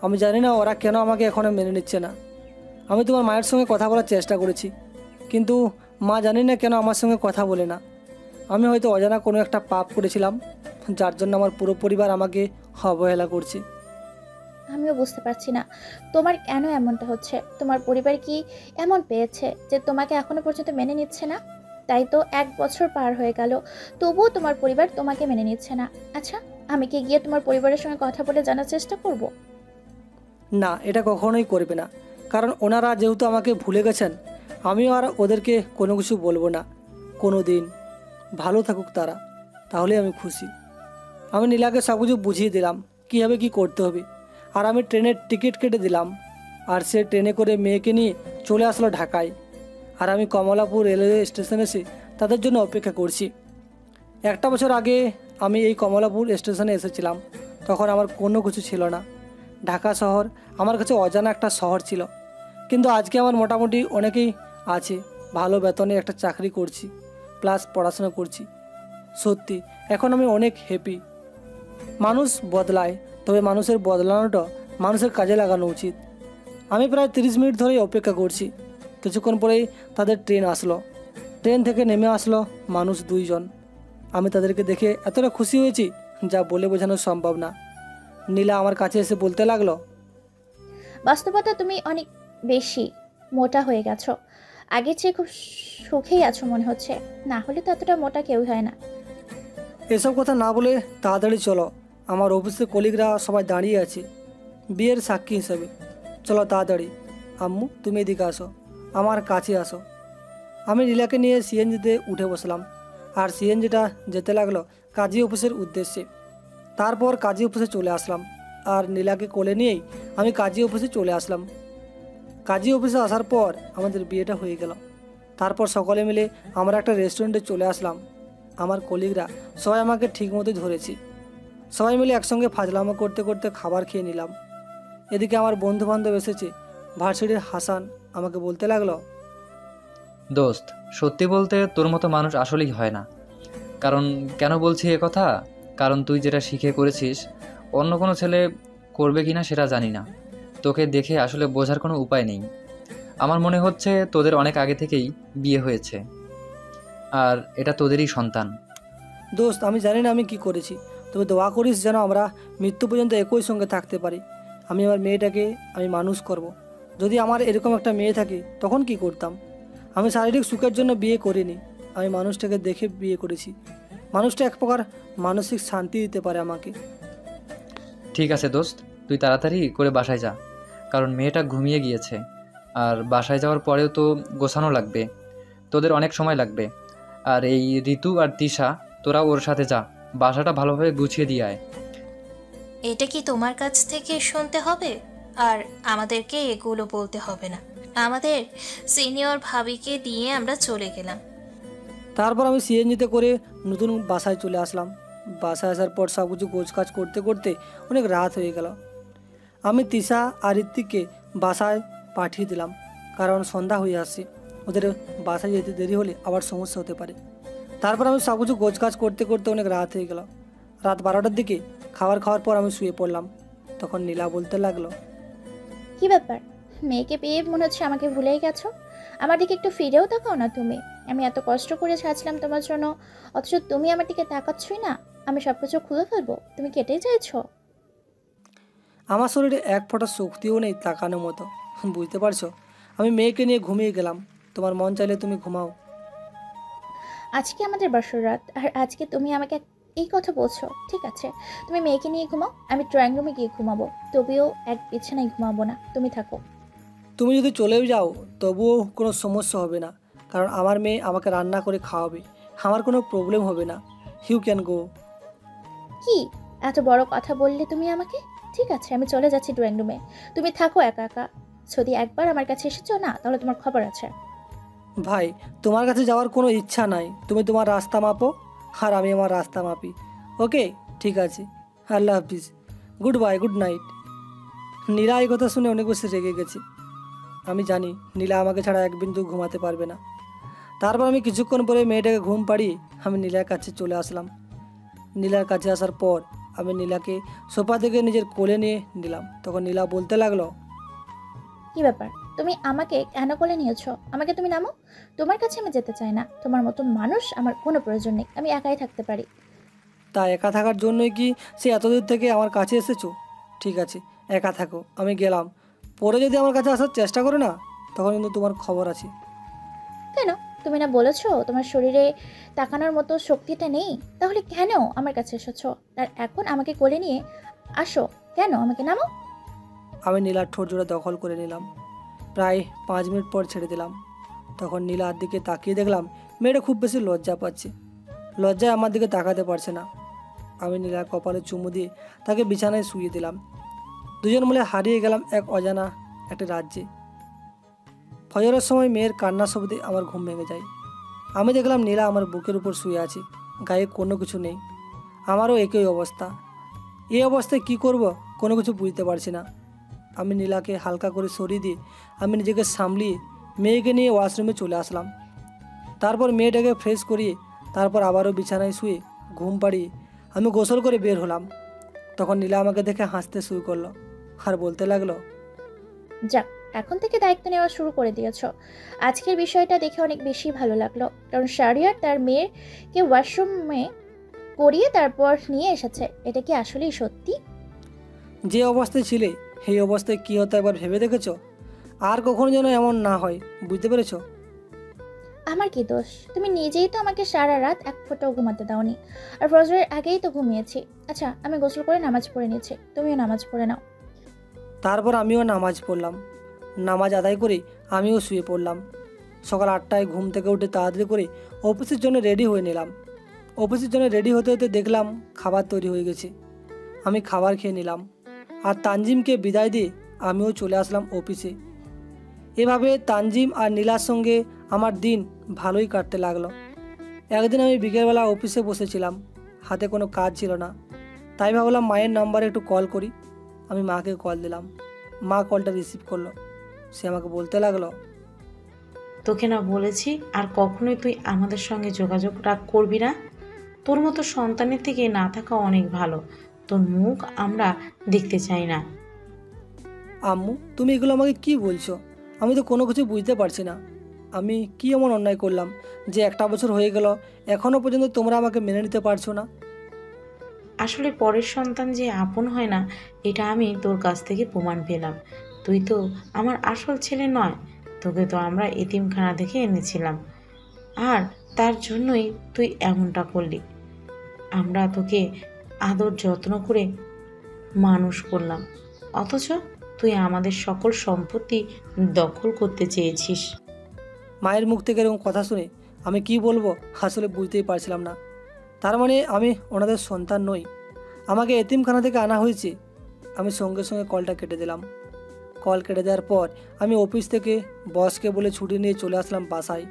আমি জানি না ওরা কেন আমাকে এখনও মেনে নিচ্ছে না। আমি তোমার মায়ের সঙ্গে কথা বলার চেষ্টা করেছি, কিন্তু মা জানি না কেন আমার সঙ্গে কথা বলে না। আমি হয়তো অজানা কোনো একটা পাপ করেছিলাম, যার জন্য আমার পুরো পরিবার আমাকে অবহেলা করছে। আমিও বুঝতে পারছি না তোমার কেন এমনটা হচ্ছে। তোমার পরিবার কি এমন পেয়েছে যে তোমাকে এখনো পর্যন্ত মেনে নিচ্ছে না? তাই তো 1 বছর পার হয়ে গেল, তবুও তোমার পরিবার তোমাকে মেনে নিচ্ছে না। আচ্ছা, আমি কি গিয়ে তোমার পরিবারের সঙ্গে কথা বলে জানার চেষ্টা করব? না, এটা কখনোই করবে না, কারণ ওনারা যেহেতু আমাকে ভুলে গেছেন, আমিও আর ওদেরকে কোনো কিছু বলবো না কোনো দিন। ভালো থাকুক তারা, তাহলে আমি খুশি। আমি নীলাকে সব কিছু বুঝিয়ে দিলাম কীভাবে কী করতে হবে, আর আমি ট্রেনের টিকিট কেটে দিলাম। আর সে ট্রেনে করে মেয়েকে নিয়ে চলে আসলো ঢাকায়। আর আমি কমলাপুর রেলওয়ে স্টেশনে এসে তাদের জন্য অপেক্ষা করছি। 1 বছর আগে আমি এই কমলাপুর স্টেশনে এসেছিলাম, তখন আমার কোনো কিছু ছিল না। ঢাকা শহর আমার কাছে অজানা একটা শহর ছিল, কিন্তু আজকে আমার মোটামুটি অনেকেই আছে। ভালো বেতনে একটা চাকরি করছি, প্লাস পড়াশোনা করছি। সত্যি এখন আমি অনেক হ্যাপি। মানুষ বদলায়, তবে মানুষের বদলানোটা মানুষের কাজে লাগানো উচিত। আমি প্রায় 30 মিনিট ধরেই অপেক্ষা করছি। কিছুক্ষণ পরেই তাদের ট্রেন আসলো। ট্রেন থেকে নেমে আসলো মানুষ 2 জন। আমি তাদেরকে দেখে এতটা খুশি হয়েছি যা বলে বোঝানো সম্ভব না। নীলা আমার কাছে এসে বলতে লাগলো, বাস্তবতা তুমি অনেক বেশি মোটা হয়ে গেছো। আগের চেয়ে খুব সুখেই আছো মনে হচ্ছে, না হলে তো এতটা মোটা কেউ হয় না। এসব কথা না বলে তাড়াতাড়ি চলো, আমার অফিসের কলিগরা সবাই দাঁড়িয়ে আছে বিয়ের সাক্ষী হিসাবে। চলো তাড়াতাড়ি। আম্মু তুমি এদিকে আসো, আমার কাছে আসো। আমি নীলাকে নিয়ে সিএনজিতে উঠে বসলাম, আর সিএনজিটা যেতে লাগলো কাজী অফিসের উদ্দেশ্যে। তারপর কাজী অফিসে চলে আসলাম, আর নীলাকে কোলে নিয়েই আমি কাজী অফিসে চলে আসলাম। কাজী অফিসে আসার পর আমাদের বিয়েটা হয়ে গেল। তারপর সকলে মিলে আমরা একটা রেস্টুরেন্টে চলে আসলাম। আমার কলিগরা সবাই আমাকে ঠিকমতো ধরেছি। সবাই মিলে একসঙ্গে ফাজলামো করতে করতে খাবার খেয়ে নিলাম। এদিকে আমার বন্ধু বান্ধব এসেছে। ভার্সিটির হাসান আমাকে বলতে লাগলো, দোস্ত, সত্যি বলতে তোর মতো মানুষ আসলেই হয় না। কারণ কেন বলছি এ কথা, কারণ তুই যেটা শিখে করেছিস অন্য কোনো ছেলে করবে কিনা সেটা জানি না। তোকে দেখে আসলে বোঝার কোনো উপায় নেই। আমার মনে হচ্ছে তোদের অনেক আগে থেকেই বিয়ে হয়েছে, আর এটা তোদেরই সন্তান। দোস্ত আমি জানি না আমি কি করেছি, তবে দোয়া করিস যেন আমরা মৃত্যু পর্যন্ত একই সঙ্গে থাকতে পারি। আমি আমার মেয়েটাকে আমি মানুষ করব। যদি আমার এরকম একটা মেয়ে থাকে তখন কি করতাম? আমি শারীরিক সুখের জন্য বিয়ে করিনি, আমি মানুষটাকে দেখে বিয়ে করেছি। মানুষটা এক প্রকার মানসিক শান্তি দিতে পারে আমাকে। ঠিক আছে দোস্ত, তুই তাড়াতাড়ি করে বাসায় যা, কারণ মেয়েটা ঘুমিয়ে গিয়েছে। আর বাসায় যাওয়ার পরেও তো গোছানো লাগবে, তোদের অনেক সময় লাগবে। আর এই ঋতু আর তিশা, তোরা ওর সাথে যা, বাসাটা ভালোভাবে গুছিয়ে দিয়ে আয়। এটা কি তোমার কাছ থেকে শুনতে হবে? আর আমাদেরকে এগুলো বলতে হবে না। আমাদের সিনিয়র ভাবিকে দিয়ে আমরা চলে গেলাম। তারপর আমি সিএনজিতে করে নতুন বাসায় চলে আসলাম। বাসায় আসার পর সব কিছু গোছকাজ করতে করতে অনেক রাত হয়ে গেল। আমি তিশা আর ঋত্বিককে বাসায় পাঠিয়ে দিলাম, কারণ সন্ধ্যা হয়ে আসছে। ওদের বাসায় যেতে দেরি হলে আবার সমস্যা হতে পারে। তারপর আমি সব কিছু গোছকাজ করতে করতে অনেক রাত হয়ে গেল। রাত 12টার দিকে খাবার খাওয়ার পর আমি শুয়ে পড়লাম। তখন নীলা বলতে লাগলো, কি ব্যাপার, মেয়েকে পেয়ে মনে হচ্ছে আমাকে ভুলেই গেছো। আমার দিকে একটু ফিরেও তাকাও না তুমি। আমি এত কষ্ট করে ছাড়ছিলাম তোমার জন্য, অথচ তুমি আমার দিকে তাকাচ্ছই না। আমি সব কিছু খুলে ফেলবো, তুমি কেটেই চাইছো। আমার শরীরে এক ফোঁটা শক্তিও নেই তাকানোর মতো, বুঝতে পারছো? আমি মেয়েকে নিয়ে ঘুমিয়ে গেলাম। তোমার মন চাইলে তুমি ঘুমাও। আজকে আমাদের বাসর রাত, আর আজকে তুমি আমাকে এই কথা বলছো। ঠিক আছে, তুমি মেয়েকে নিয়ে ঘুমাও, আমি ড্রয়িং রুমে গিয়ে ঘুমাবো। তবেও এক বিছানায় ঘুমাবো না, তুমি থাকো। তুমি যদি চলেও যাও তবুও কোনো সমস্যা হবে না, কারণ আমার মেয়ে আমাকে রান্না করে খাওয়াবে। আমার কোনো প্রবলেম হবে না। You can go. কি এত বড় কথা বললে তুমি আমাকে? ঠিক আছে, আমি চলে যাচ্ছি ড্রয়িং রুমে, তুমি থাকো একা একা। যদি একবার আমার কাছে এসেছো না, তাহলে তোমার খবর আছে। ভাই, তোমার কাছে যাওয়ার কোনো ইচ্ছা নাই। তুমি তোমার রাস্তা মাপো, আর আমি আমার রাস্তা মাপি। ওকে, ঠিক আছে। আল্লাহ হাফিজ, গুড বাই, গুড নাইট। নীলা এই কথা শুনে অনেক বেশি রেগে গেছে। আমি জানি নীলা আমাকে ছাড়া এক বিন্দু ঘুমাতে পারবে না। তারপর আমি কিছুক্ষণ পরে মেয়েটাকে ঘুম পাড়িয়ে আমি নীলার কাছে চলে আসলাম। নীলার কাছে আসার পর আমি নীলাকে সোফা থেকে নিজের কোলে নিয়ে নিলাম। তখন নীলা বলতে লাগলো, কি ব্যাপার, তুমি আমাকে কেন কোলে নিয়েছো? আমাকে তুমি নামো। তোমার কাছে আমি যেতে চাই না। তোমার মতো মানুষ আমার কোনো প্রয়োজন নেই, আমি একাই থাকতে পারি। তা একা থাকার জন্যই কি সে এতদূর থেকে আমার কাছে এসেছো? ঠিক আছে, একা থাকো, আমি গেলাম। পরে যদি আমার কাছে আসার চেষ্টা করো না, তখন কিন্তু তোমার খবর আছে। কেন? তুমি না বলেছো তোমার শরীরে তাকানোর মতো শক্তিটা নেই? তাহলে কেন আমার কাছে এসেছো? আর এখন আমাকে কোলে নিয়ে আসো কেন? আমাকে নামো। আমি নীলার ঠোঁট জোড়া দখল করে নিলাম। প্রায় 5 মিনিট পর ছেড়ে দিলাম। তখন নীলার দিকে তাকিয়ে দেখলাম মেয়েটা খুব বেশি লজ্জা পাচ্ছে। লজ্জায় আমার দিকে তাকাতে পারছে না। আমি নীলার কপালে চুমু দিয়ে তাকে বিছানায় শুয়ে দিলাম। দুজন মিলে হারিয়ে গেলাম এক অজানা একটা রাজ্যে। ফজরের সময় মেয়ের কান্নার শব্দে আমার ঘুম ভেঙে যায়। আমি দেখলাম নীলা আমার বুকের উপর শুয়ে আছে, গায়ে কোনো কিছু নেই। আমারও একই অবস্থা। এই অবস্থায় কি করব কোনো কিছু বুঝতে পারছি না। আমি নীলাকে হালকা করে সরিয়ে দিয়ে আমি নিজেকে সামলিয়ে মেয়েকে নিয়ে ওয়াশরুমে চলে আসলাম। তারপর মেয়েটাকে ফ্রেশ করিয়ে তারপর আবারও বিছানায় শুয়ে ঘুম পাড়িয়ে আমি গোসল করে বের হলাম। তখন নীলা আমাকে দেখে হাসতে শুরু করলো আর বলতে লাগলো, যাক, এখন থেকে দায়িত্ব নেওয়া শুরু করে দিয়েছো। আজকের বিষয়টা দেখে অনেক বেশি ভালো লাগলো, কারণ শাহরিয়ার তার মেয়েকে ওয়াশরুমে করিয়ে তারপর নিয়ে এসেছে। এটা কি আসলেই সত্যি? যে অবস্থায় ছিলে সেই অবস্থায় কী হতো একবার ভেবে দেখেছো? আর কখনো যেন এমন না হয়, বুঝতে পেরেছো? আমার কি দোষ? তুমি নিজেই তো আমাকে সারা রাত এক ফোঁটাও ঘুমাতে দাওনি, আর ফজরের আগেই তো ঘুমিয়েছি। আচ্ছা, আমি গোসল করে নামাজ পড়ে নিয়েছি, তুমিও নামাজ পড়ে নাও। তারপর আমিও নামাজ পড়লাম। নামাজ আদায় করে আমিও শুয়ে পড়লাম। সকাল 8টায় ঘুম থেকে উঠে তাড়াতাড়ি করে অফিসের জন্য রেডি হয়ে নিলাম। অফিসের জন্য রেডি হতে হতে দেখলাম খাবার তৈরি হয়ে গেছে। আমি খাবার খেয়ে নিলাম আর তানজিমকে বিদায় দিয়ে আমিও চলে আসলাম অফিসে। এভাবে তানজিম আর নীলার সঙ্গে আমার দিন ভালোই কাটতে লাগলো। একদিন আমি বিকেলবেলা অফিসে বসেছিলাম, হাতে কোনো কাজ ছিল না, তাই ভাবলাম মায়ের নাম্বারে একটু কল করি। আমি মাকে কল দিলাম। মা কলটা রিসিভ করলো। সে আমাকে বলতে লাগলো, তোকে না বলেছি আর কখনোই তুই আমাদের সঙ্গে যোগাযোগ করবি না? তোর মতো সন্তানের থেকে না থাকা অনেক ভালো। তোর মুখ আমরা দেখতে চাই না। আম্মু তুমি এগুলো আমাকে কি বলছো? আমি তো কোনো কিছু বুঝতে পারছি না। আমি কি এমন অন্যায় করলাম যে 1টা বছর হয়ে গেল এখনও পর্যন্ত তোমরা আমাকে মেনে নিতে পারছো না? আসলে পরের সন্তান যে আপন হয় না, এটা আমি তোর কাছ থেকে প্রমাণ পেলাম। তুই তো আমার আসল ছেলে নয়। তোকে তো আমরা এতিমখানা থেকে এনেছিলাম, আর তার জন্যই তুই এমনটা করলি। আমরা তোকে আদর যত্ন করে মানুষ করলাম, অথচ তুই আমাদের সকল সম্পত্তি দখল করতে চেয়েছিস। মায়ের মুখ থেকে এরকম কথা শুনে আমি কি বলবো আসলে বুঝতেই পারছিলাম না। তার মানে আমি ওনাদের সন্তান নই, আমাকে এতিমখানা থেকে আনা হয়েছে। আমি সঙ্গে সঙ্গে কলটা কেটে দিলাম। কল কেটে দেওয়ার পর আমি অফিস থেকে বসকে বলে ছুটি নিয়ে চলে আসলাম বাসায়।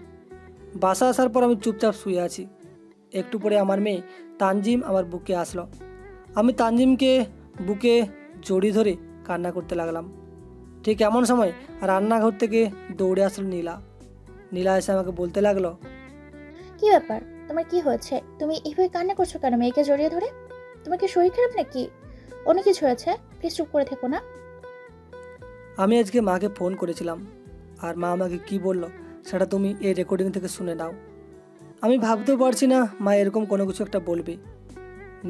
বাসা আসার পর আমি চুপচাপ শুয়ে আছি। একটু পরে আমার মেয়ে তানজিম আমার বুকে আসলো। আমি তানজিমকে বুকে জড়িয়ে ধরে কান্না করতে লাগলাম। ঠিক এমন সময় রান্নাঘর থেকে দৌড়ে আসলো নীলা। নীলা এসে আমাকে বলতে লাগলো, কি ব্যাপার, তোমার কি হয়েছে? তুমি এইভাবে কান্না করছো কেন মেয়েকে জড়িয়ে ধরে? তোমার কি শরীর খারাপ নাকি? অনেক কিছু হয়েছে, প্লিজ চুপ করে থেকো না। আমি আজকে মাকে ফোন করেছিলাম, আর মা আমাকে কি বলল সেটা তুমি এই রেকর্ডিং থেকে শুনে নাও। আমি ভাবতেও পারছি না মা এরকম কোনো কিছু একটা বলবে।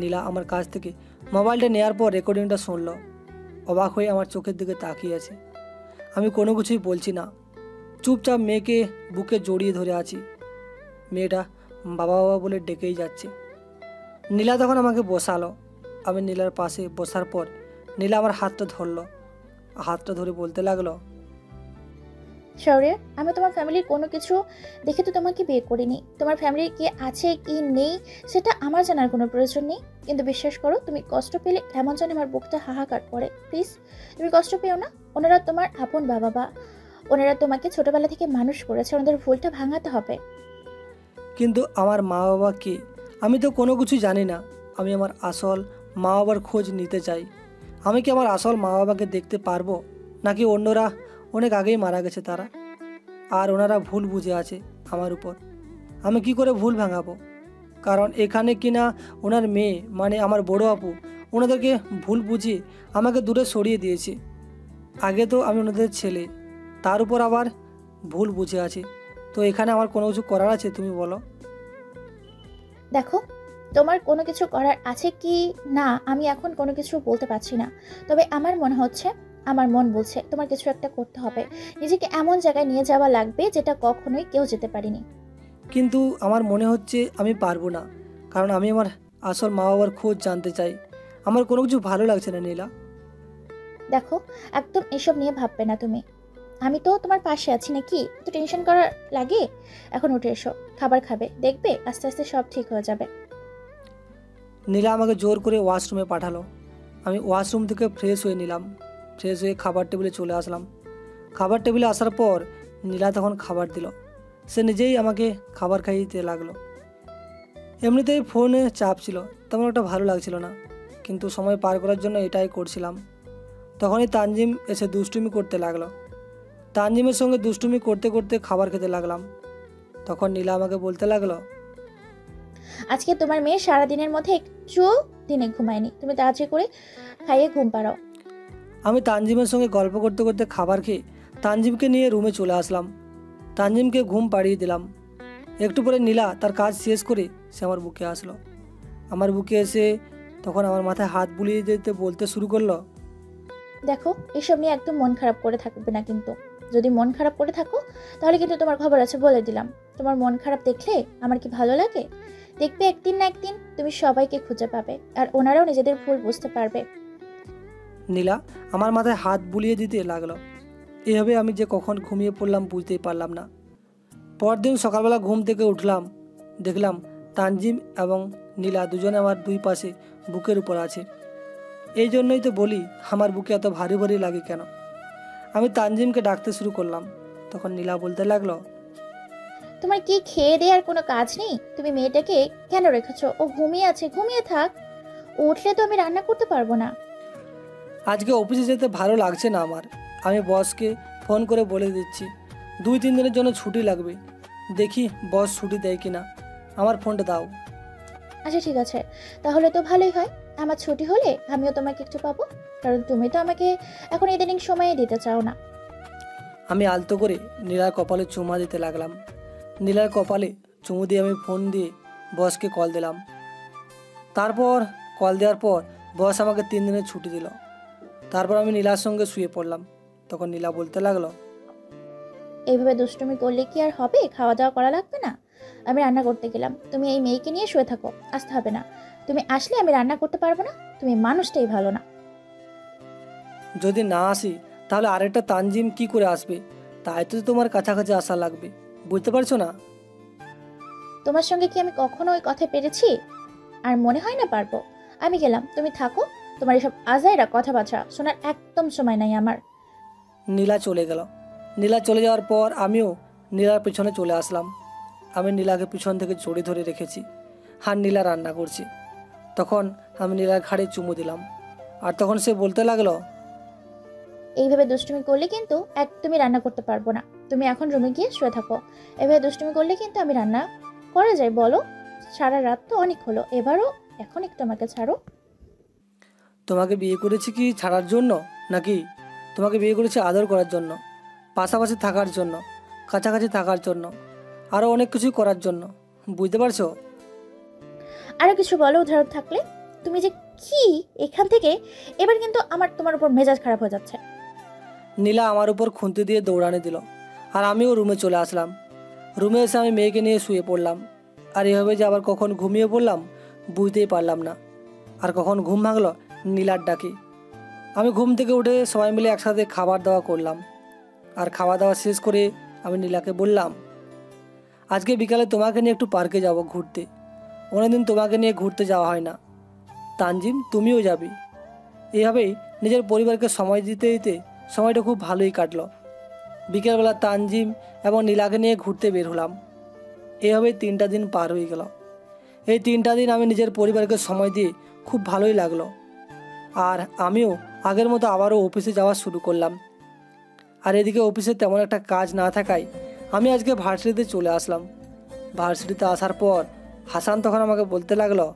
নীলা আমার কাছ থেকে মোবাইলটা নেওয়ার পর রেকর্ডিংটা শুনলো। অবাক হয়ে আমার চোখের দিকে তাকিয়ে আছে। আমি কোনো কিছুই বলছি না, চুপচাপ মেয়েকে বুকে জড়িয়ে ধরে আছি। মেয়েটা বাবা বাবা বলে ডেকেই যাচ্ছে। নীলা তখন আমাকে বসালো। আমি নীলার পাশে বসার পর নীলা আমার হাতটা ধরলো। হাতটা ধরে বলতে লাগলো, শৌর্য, আমি তোমার ফ্যামিলির কোনো কিছু দেখে তো তোমাকে বিয়ে করিনি। তোমার ফ্যামিলির কি আছে কি নেই সেটা আমার জানার কোনো প্রয়োজন নেই। কিন্তু বিশ্বাস করো, তুমি কষ্ট পেলে এমন যেন আমার বুকটা হাহাকার করে। প্লিজ তুমি কষ্ট পেও না। ওনারা তোমার আপন বাবা, ওনারা তোমাকে ছোটবেলা থেকে মানুষ করেছে, ওনাদের ভুলটা ভাঙাতে হবে। কিন্তু আমার মা বাবা কে আমি তো কোনো কিছু জানি না। আমি আমার আসল মা বাবার খোঁজ নিতে চাই। আমি কি আমার আসল মা বাবাকে দেখতে পারবো, নাকি অন্যরা অনেক আগেই মারা গেছে তারা, আর ওনারা ভুল বুঝে আছে আমার উপর? আমি কি করে ভুল ভাঙাবো? কারণ এখানে কিনা ওনার মেয়ে মানে আমার বড় আপু ওনাদেরকে ভুল বুঝিয়ে আমাকে দূরে সরিয়ে দিয়েছে। আগে তো আমি ওনাদের ছেলে, তার উপর আবার ভুল বুঝে আছে। তো এখানে আমার কোনো কিছু করার আছে তুমি বলো? দেখো, তোমার কোনো কিছু করার আছে কি না আমি এখন কোনো কিছু বলতে পারছি না। তবে আমার মনে হচ্ছে, আমার মন বলছে তোমার কিছু একটা করতে হবে। নিজেকে এমন জায়গায় নিয়ে যাওয়া লাগবে যেটা কখনোই কেউ যেতে পারেনি। কিন্তু আমার মনে হচ্ছে আমি পারবো না, কারণ আমি আমার আসল মা বাবার খোঁজ জানতে চাই। আমার কোনো কিছু ভালো লাগছে না নীলা। দেখো, একদম এসব নিয়ে ভাববে না তুমি। আমি তো তোমার পাশে আছি নাকি, তো টেনশন করার লাগে? এখন উঠে এসো, খাবার খাবে, দেখবে আস্তে আস্তে সব ঠিক হয়ে যাবে। নীলা আমাকে জোর করে ওয়াশরুমে পাঠালো। আমি ওয়াশরুম থেকে ফ্রেশ হয়ে নিলাম। ফ্রেশ হয়ে খাবার টেবিলে চলে আসলাম। খাবার টেবিলে আসার পর নীলা তখন খাবার দিল। সে নিজেই আমাকে খাবার খাইয়ে দিতে লাগলো। এমনিতেই ফোনে চাপ ছিল, তেমন একটা ভালো লাগছিল না, কিন্তু সময় পার করার জন্য এটাই করছিলাম। তখনই তানজিম এসে দুষ্টুমি করতে লাগলো। তানজিমের সঙ্গে দুষ্টুমি করতে করতে খাবার খেতে লাগলাম। তখন নীলা আমাকে বলতে লাগলো, আজকে তোমার মেয়ে সারাদিনের মধ্যে একটু দিনে ঘুমায়নি, তুমি তাড়াতাড়ি করে খাইয়ে ঘুম পাড়াও। আমি তানজিমের সঙ্গে গল্প করতে করতে খাবার খেয়ে তানজিমকে নিয়ে রুমে চলে আসলাম। তানজিমকে ঘুম পাড়িয়ে দিলাম। একটু পরে নীলা তার কাজ শেষ করে সে আমার বুকে আসলো। আমার বুকে এসে তখন আমার মাথায় হাত বুলিয়ে দিতে বলতে শুরু করলো, দেখো, এসব নিয়ে একদম মন খারাপ করে থাকবে না কিন্তু। যদি মন খারাপ করে থাকো তাহলে কিন্তু তোমার খবর আছে, বলে দিলাম। তোমার মন খারাপ দেখলে আমার কি ভালো লাগে? দেখবে একদিন না একদিন তুমি সবাইকে খুঁজে পাবে, আর ওনারাও নিজেদের ভুল বুঝতে পারবে। নীলা আমার মাথায় হাত বুলিয়ে দিতে লাগলো। এভাবে আমি যে কখন ঘুমিয়ে পড়লাম বুঝতেই পারলাম না। পরদিন সকালবেলা ঘুম থেকে উঠলাম, দেখলাম তানজিম এবং নীলা দুজনে আমার দুই পাশে বুকের উপর আছে। এই জন্যই তো বলি আমার বুকে এত ভারী ভারী লাগে কেন। আমি তানজিমকে ডাকতে শুরু করলাম। তখন নীলা বলতে লাগলো, তোমার কি খেয়ে দেওয়ার কোনো কাজ নেই? তুমি মেয়েটাকে কেন রেখেছো? ও ঘুমিয়ে আছে, ঘুমিয়ে থাক। উঠলে তো আমি রান্না করতে পারবো না। আজকে অফিসে যেতে ভালো লাগছে না আমার। আমি বসকে ফোন করে বলে দিচ্ছি 2-3 দিনের জন্য ছুটি লাগবে। দেখি বস ছুটি দেয় কিনা। আমার ফোনটা দাও। আচ্ছা ঠিক আছে, তাহলে তো ভালোই হয়। আমার ছুটি হলে আমিও তোমাকে একটু পাবো, কারণ তুমি তো আমাকে এখন ইদানিং সময় দিতে চাও না। আমি আলতো করে নীলার কপালে চুমা দিতে লাগলাম। নীলার কপালে চুমু দিয়ে আমি ফোন দিয়ে বসকে কল দিলাম। তারপর কল দেওয়ার পর বস আমাকে 3 দিনের ছুটি দিল। তারপর আমি নীলার সঙ্গে শুয়ে পড়লাম। তখন নীলা বলতে লাগলো, এইভাবে দুষ্টুমি করলে কি আর হবে? খাওয়া দাওয়া করা লাগবে না? আমি রান্না করতে গেলাম, তুমি এই মেয়েকে নিয়ে শুয়ে থাকো, আসতে হবে না। তুমি আসলে আমি রান্না করতে পারবো না। তুমি মানুষটাই ভালো না। যদি না আসি তাহলে আরেকটা তানজিম কি করে আসবে? তাই তো তোমার কাছাকাছি আসা লাগবে, বুঝতে পারছো না? তোমার সঙ্গে কি আমি কখনো ওই কথা পেরেছি? আর মনে হয় না পারবো। আমি গেলাম, তুমি থাকো। তোমার এসব আজাইরা কথাবার্তা শোনার একদম সময় নাই আমার। নীলা চলে গেল। নীলা চলে যাওয়ার পর আমিও নীলার পিছনে চলে আসলাম। আমি নীলাকে পিছন থেকে জড়িয়ে ধরে রেখেছি, আর নীলা রান্না করছি। তখন আমি নীলার ঘাড়ে চুমু দিলাম। আর তখন সে বলতে লাগলো, এইভাবে দুষ্টুমি করলে কিন্তু একদমই রান্না করতে পারবো না। তুমি এখন রুমে গিয়ে শুয়ে থাকো। এভাবে দুষ্টুমি করলে কিন্তু আমি রান্না করা যায় বলো? সারা রাত তো অনেক হলো, এবারও এখন একটু আমাকে ছাড়ো। তোমাকে বিয়ে করেছি কি ছাড়ার জন্য নাকি? তোমাকে বিয়ে করেছি আদর করার জন্য, পাশাপাশি থাকার জন্য, কাছাকাছি থাকার জন্য, আরও অনেক কিছুই করার জন্য, বুঝতে পারছো? আরো কিছু বলো উদাহরণ থাকলে। তুমি যে কি এখান থেকে, এবার কিন্তু আমার তোমার উপর মেজাজ খারাপ হয়ে যাচ্ছে। নীলা আমার উপর খুন্তি দিয়ে দৌড়ানি দিল, আর আমিও রুমে চলে আসলাম। রুমে এসে আমি মেয়েকে নিয়ে শুয়ে পড়লাম। আর এভাবে যে আবার কখন ঘুমিয়ে পড়লাম বুঝতেই পারলাম না। আর কখন ঘুম ভাঙলো নীলার ডাকে। আমি ঘুম থেকে উঠে সবাই মিলে একসাথে খাবার দাওয়া করলাম। আর খাওয়া দাওয়া শেষ করে আমি নীলাকে বললাম, আজকে বিকালে তোমাকে নিয়ে একটু পার্কে যাব ঘুরতে। অনেকদিন তোমাকে নিয়ে ঘুরতে যাওয়া হয় না। তানজিম, তুমিও যাবে। এইভাবেই নিজের পরিবারকে সময় দিতে দিতে সময়টা খুব ভালোই কাটলো। বিকেলবেলা তানজিম এবং নীলাকে নিয়ে ঘুরতে বের হলাম। এভাবেই 3টা দিন পার হয়ে গেল। এই 3টা দিন আমি নিজের পরিবারকে সময় দিয়ে খুব ভালোই লাগলো। আর আমিও আগের মতো আবারও অফিসে যাওয়া শুরু করলাম। আর এদিকে অফিসে তেমন একটা কাজ না থাকায় আমি আজকে ভার্সিটিতে চলে আসলাম। ভার্সিটিতে আসার পর হাসান তখন আমাকে বলতে লাগলো,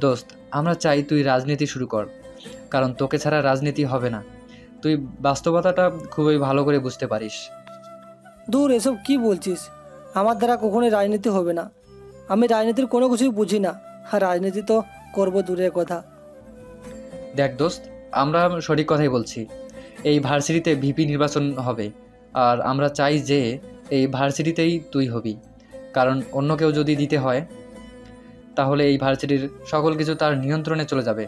দোস্ত, আমরা চাই তুই রাজনীতি শুরু কর, কারণ তোকে ছাড়া রাজনীতি হবে না। তুই বাস্তবতাটা খুবই ভালো করে বুঝতে পারিস। দূর, এসব কি বলছিস? আমার দ্বারা কখনোই রাজনীতি হবে না। আমি রাজনীতির কোনো কিছুই বুঝি না। আর রাজনীতি তো করবো দূরের কথা। দেখ দোস্ত, আমরা সঠিক কথাই বলছি। এই ভার্সিটিতে ভিপি নির্বাচন হবে, আর আমরা চাই যে এই ভার্সিটিতেই তুই হবি। কারণ অন্য কেউ যদি দিতে হয় তাহলে এই ভার্সিটির সকল কিছু তার নিয়ন্ত্রণে চলে যাবে।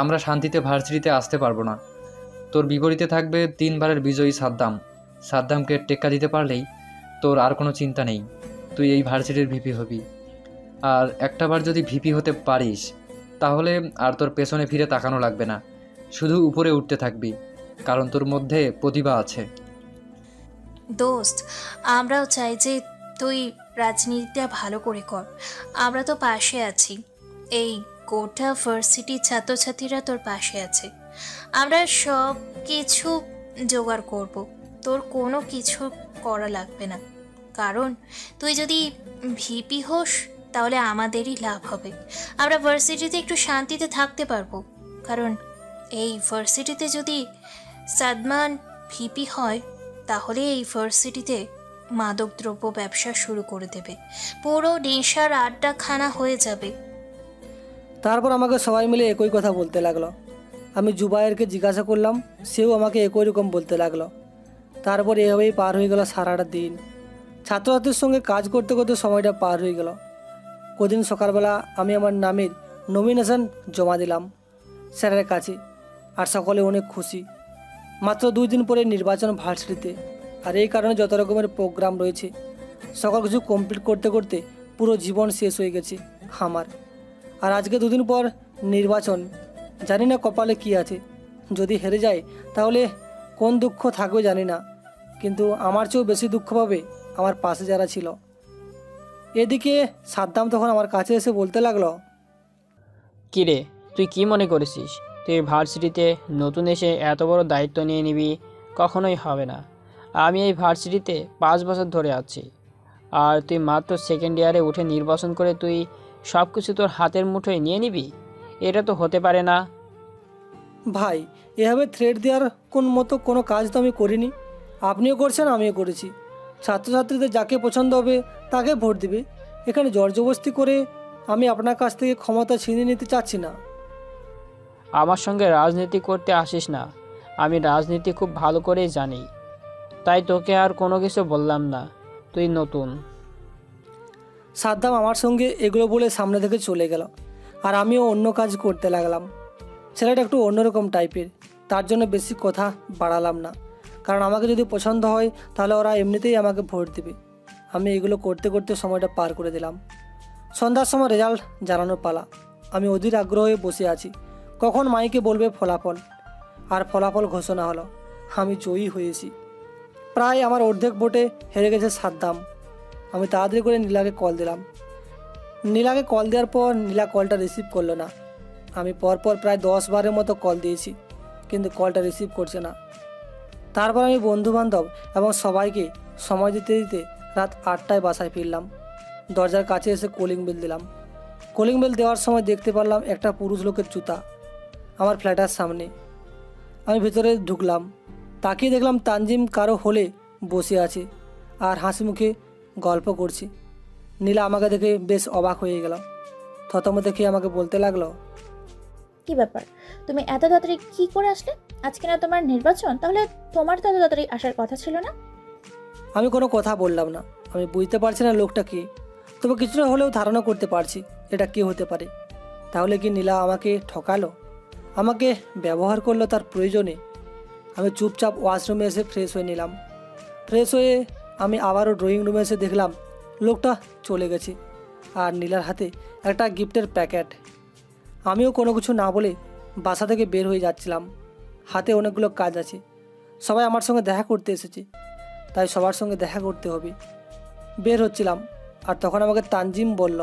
আমরা শান্তিতে ভার্সিটিতে আসতে পারবো না। তোর বিপরীতে থাকবে 3 বারের বিজয়ী সাদ্দাম, সাদ্দামকে টেক্কা দিতে পারলেই তোর আর কোনো চিন্তা নেই, তুই এই ভার্সিটির ভিপি হবি। আর একটাবার যদি ভিপি হতে পারিস তাহলে আর তোর পেছনে ফিরে তাকানো লাগবে না, শুধু উপরে উঠতে থাকবি, কারণ তোর মধ্যে প্রতিভা আছে। দোস্ত, আমরাও চাই যে তুই রাজনীতিটা ভালো করে কর। আমরা তো পাশে আছি, এই গোটা ভার্সিটির ছাত্রছাত্রীরা তোর পাশে আছে। আমরা সব কিছু জোগাড় করব, তোর কোনো কিছু করা লাগবে না। কারণ তুই যদি ভিপি হোস তাহলে আমাদেরই লাভ হবে। আমরা ভার্সিটিতে একটু শান্তিতে থাকতে পারবো, কারণ এই ভার্সিটিতে যদি সাদমান ভিপি হয় তাহলে এই ভার্সিটিতে মাদকদ্রব্য ব্যবসা শুরু করে দেবে, পুরো নেশার আড্ডাখানা হয়ে যাবে। তারপর আমাকে সবাই মিলে একই কথা বলতে লাগলো। আমি জুবায়েরকে জিজ্ঞাসা করলাম, সেও আমাকে একই রকম বলতে লাগলো। তারপর এভাবেই পার হয়ে গেল সারাটা দিন। ছাত্রছাত্রীর সঙ্গে কাজ করতে করতে সময়টা পার হয়ে গেল। কদিন সকালবেলা আমি আমার নামের নমিনেশন জমা দিলাম স্যারের কাছে, আর সকলে অনেক খুশি। মাত্র 2 দিন পরে নির্বাচন ভার্সিটিতে, আর এই কারণে যত রকমের প্রোগ্রাম রয়েছে সকল কিছু কমপ্লিট করতে করতে পুরো জীবন শেষ হয়ে গেছে আমার। আর আজকে 2 দিন পর নির্বাচন, জানি না কপালে কি আছে। যদি হেরে যায় তাহলে কোন দুঃখ থাকবে জানি না, কিন্তু আমার চেয়েও বেশি দুঃখ পাবে আমার পাশে যারা ছিল। এদিকে সাদ্দাম তখন আমার কাছে এসে বলতে লাগলো, কিরে, তুই কি মনে করেছিস তুই ভার্সিটিতে নতুন এসে এত বড় দায়িত্ব নিয়ে নিবি? কখনোই হবে না। আমি এই ভার্সিটিতে 5 বছর ধরে আছি, আর তুই মাত্র সেকেন্ড ইয়ারে উঠে নির্বাচন করে তুই সব কিছু তোর হাতের মুঠোয় নিয়ে নিবি? এটা তো হতে পারে না। ভাই, এভাবে থ্রেট দেওয়ার কোনো কাজ তো আমি করিনি। আপনিও করছেন, আমিও করেছি। ছাত্রছাত্রীদের যাকে পছন্দ হবে তাকে ভোট দিবে। এখানে জবরদস্তি করে আমি আপনার কাছ থেকে ক্ষমতা ছিনিয়ে নিতে চাচ্ছি না। আমার সঙ্গে রাজনীতি করতে আসিস না, আমি রাজনীতি খুব ভালো করেই জানি, তাই তোকে আর কোনো কিছু বললাম না। তুই নতুন। সাদ্দাম আমার সঙ্গে এগুলো বলে সামনে থেকে চলে গেল, আর আমিও অন্য কাজ করতে লাগলাম। ছেলেটা একটু অন্যরকম টাইপের, তার জন্য বেশি কথা বাড়ালাম না, কারণ আমাকে যদি পছন্দ হয় তাহলে ওরা এমনিতেই আমাকে ভোট দেবে। আমি এগুলো করতে করতে সময়টা পার করে দিলাম। সন্ধ্যার সময় রেজাল্ট জানানোর পালা। আমি অধীর আগ্রহে বসে আছি, কখন মাইকে বলবে ফলাফল। আর ফলাফল ঘোষণা হলো, আমি জয়ী হয়েছি। প্রায় আমার অর্ধেক ভোটে হেরে গেছে সাদ্দাম। আমি তাড়াতাড়ি করে নীলাকে কল দিলাম। নীলাকে কল দেওয়ার পর নীলা কলটা রিসিভ করলো না। আমি পরপর প্রায় 10 বারের মতো কল দিয়েছি, কিন্তু কলটা রিসিভ করছে না। তারপর আমি বন্ধুবান্ধব এবং সবাইকে সময় দিতে দিতে রাত 8টায় বাসায় ফিরলাম। দরজার কাছে এসে কলিং বেল দিলাম। কলিং বেল দেওয়ার সময় দেখতে পারলাম একটা পুরুষ লোকের জুতা আমার ফ্ল্যাটের সামনে। আমি ভেতরে ঢুকলাম, তাকিয়ে দেখলাম তানজিম কারো হলে বসে আছে আর হাসি মুখে গল্প করছে। নীলা আমাকে দেখে বেশ অবাক হয়ে গেল। থতম দেখে আমাকে বলতে লাগলো, কি ব্যাপার, তুমি এত তাড়াতাড়ি কি করে আসলে? আজকে না তোমার নির্বাচন, তাহলে তোমার তো এত তাড়াতাড়ি আসার কথা ছিল না। আমি কোনো কথা বললাম না। আমি বুঝতে পারছি না লোকটা কে, তবে কিছুটা হলেও ধারণা করতে পারছি এটা কে হতে পারে। তাহলে কি নীলা আমাকে ঠকালো, আমাকে ব্যবহার করলো তার প্রয়োজনে? আমি চুপচাপ ওয়াশরুমে এসে ফ্রেশ হয়ে নিলাম। ফ্রেশ হয়ে আমি আবারও ড্রয়িং রুমে এসে দেখলাম লোকটা চলে গেছে, আর নীলার হাতে একটা গিফটের প্যাকেট। আমিও কোনো কিছু না বলে বাসা থেকে বের হয়ে যাচ্ছিলাম। হাতে অনেকগুলো কাজ আছে, সবাই আমার সঙ্গে দেখা করতে এসেছে, তাই সবার সঙ্গে দেখা করতে হবে। বের হচ্ছিলাম, আর তখন আমাকে তানজিম বলল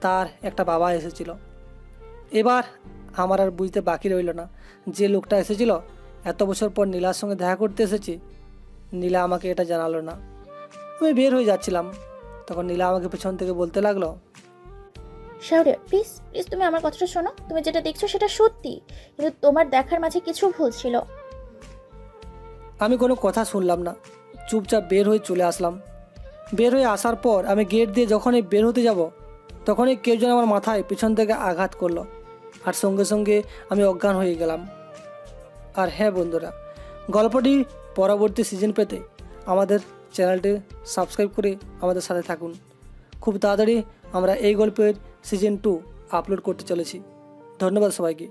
তার একটা বাবা এসেছিল। এবার আমার আর বুঝতে বাকি রইল না যে লোকটা এসেছিল এত বছর পর নীলার সঙ্গে দেখা করতে এসেছে। নীলা আমাকে এটা জানালো না। আমি বের হয়ে যাচ্ছিলাম, তখন নীলা আমাকে পেছন থেকে বলতে লাগলো, শাওরিয়া, প্লিজ প্লিজ তুমি আমার কথাটা শোনো। তুমি যেটা দেখছো সেটা সত্যি, কিন্তু তোমার দেখার মাঝে কিছু ভুল ছিল। আমি কোনো কথা শুনলাম না, চুপচাপ বের হয়ে চলে আসলাম। বের হয়ে আসার পর আমি গেট দিয়ে যখনই বের হতে যাব তখনই কেউ যেন আমার মাথায় পিছন থেকে আঘাত করলো, আর সঙ্গে সঙ্গে আমি অজ্ঞান হয়ে গেলাম। আর হ্যাঁ বন্ধুরা, গল্পটি পরবর্তী সিজন পেতে আমাদের চ্যানেলটি সাবস্ক্রাইব করে আমাদের সাথে থাকুন। খুব তাড়াতাড়ি আমরা এই গল্পের সিজন 2 আপলোড করতে চলেছি। ধন্যবাদ সবাইকে।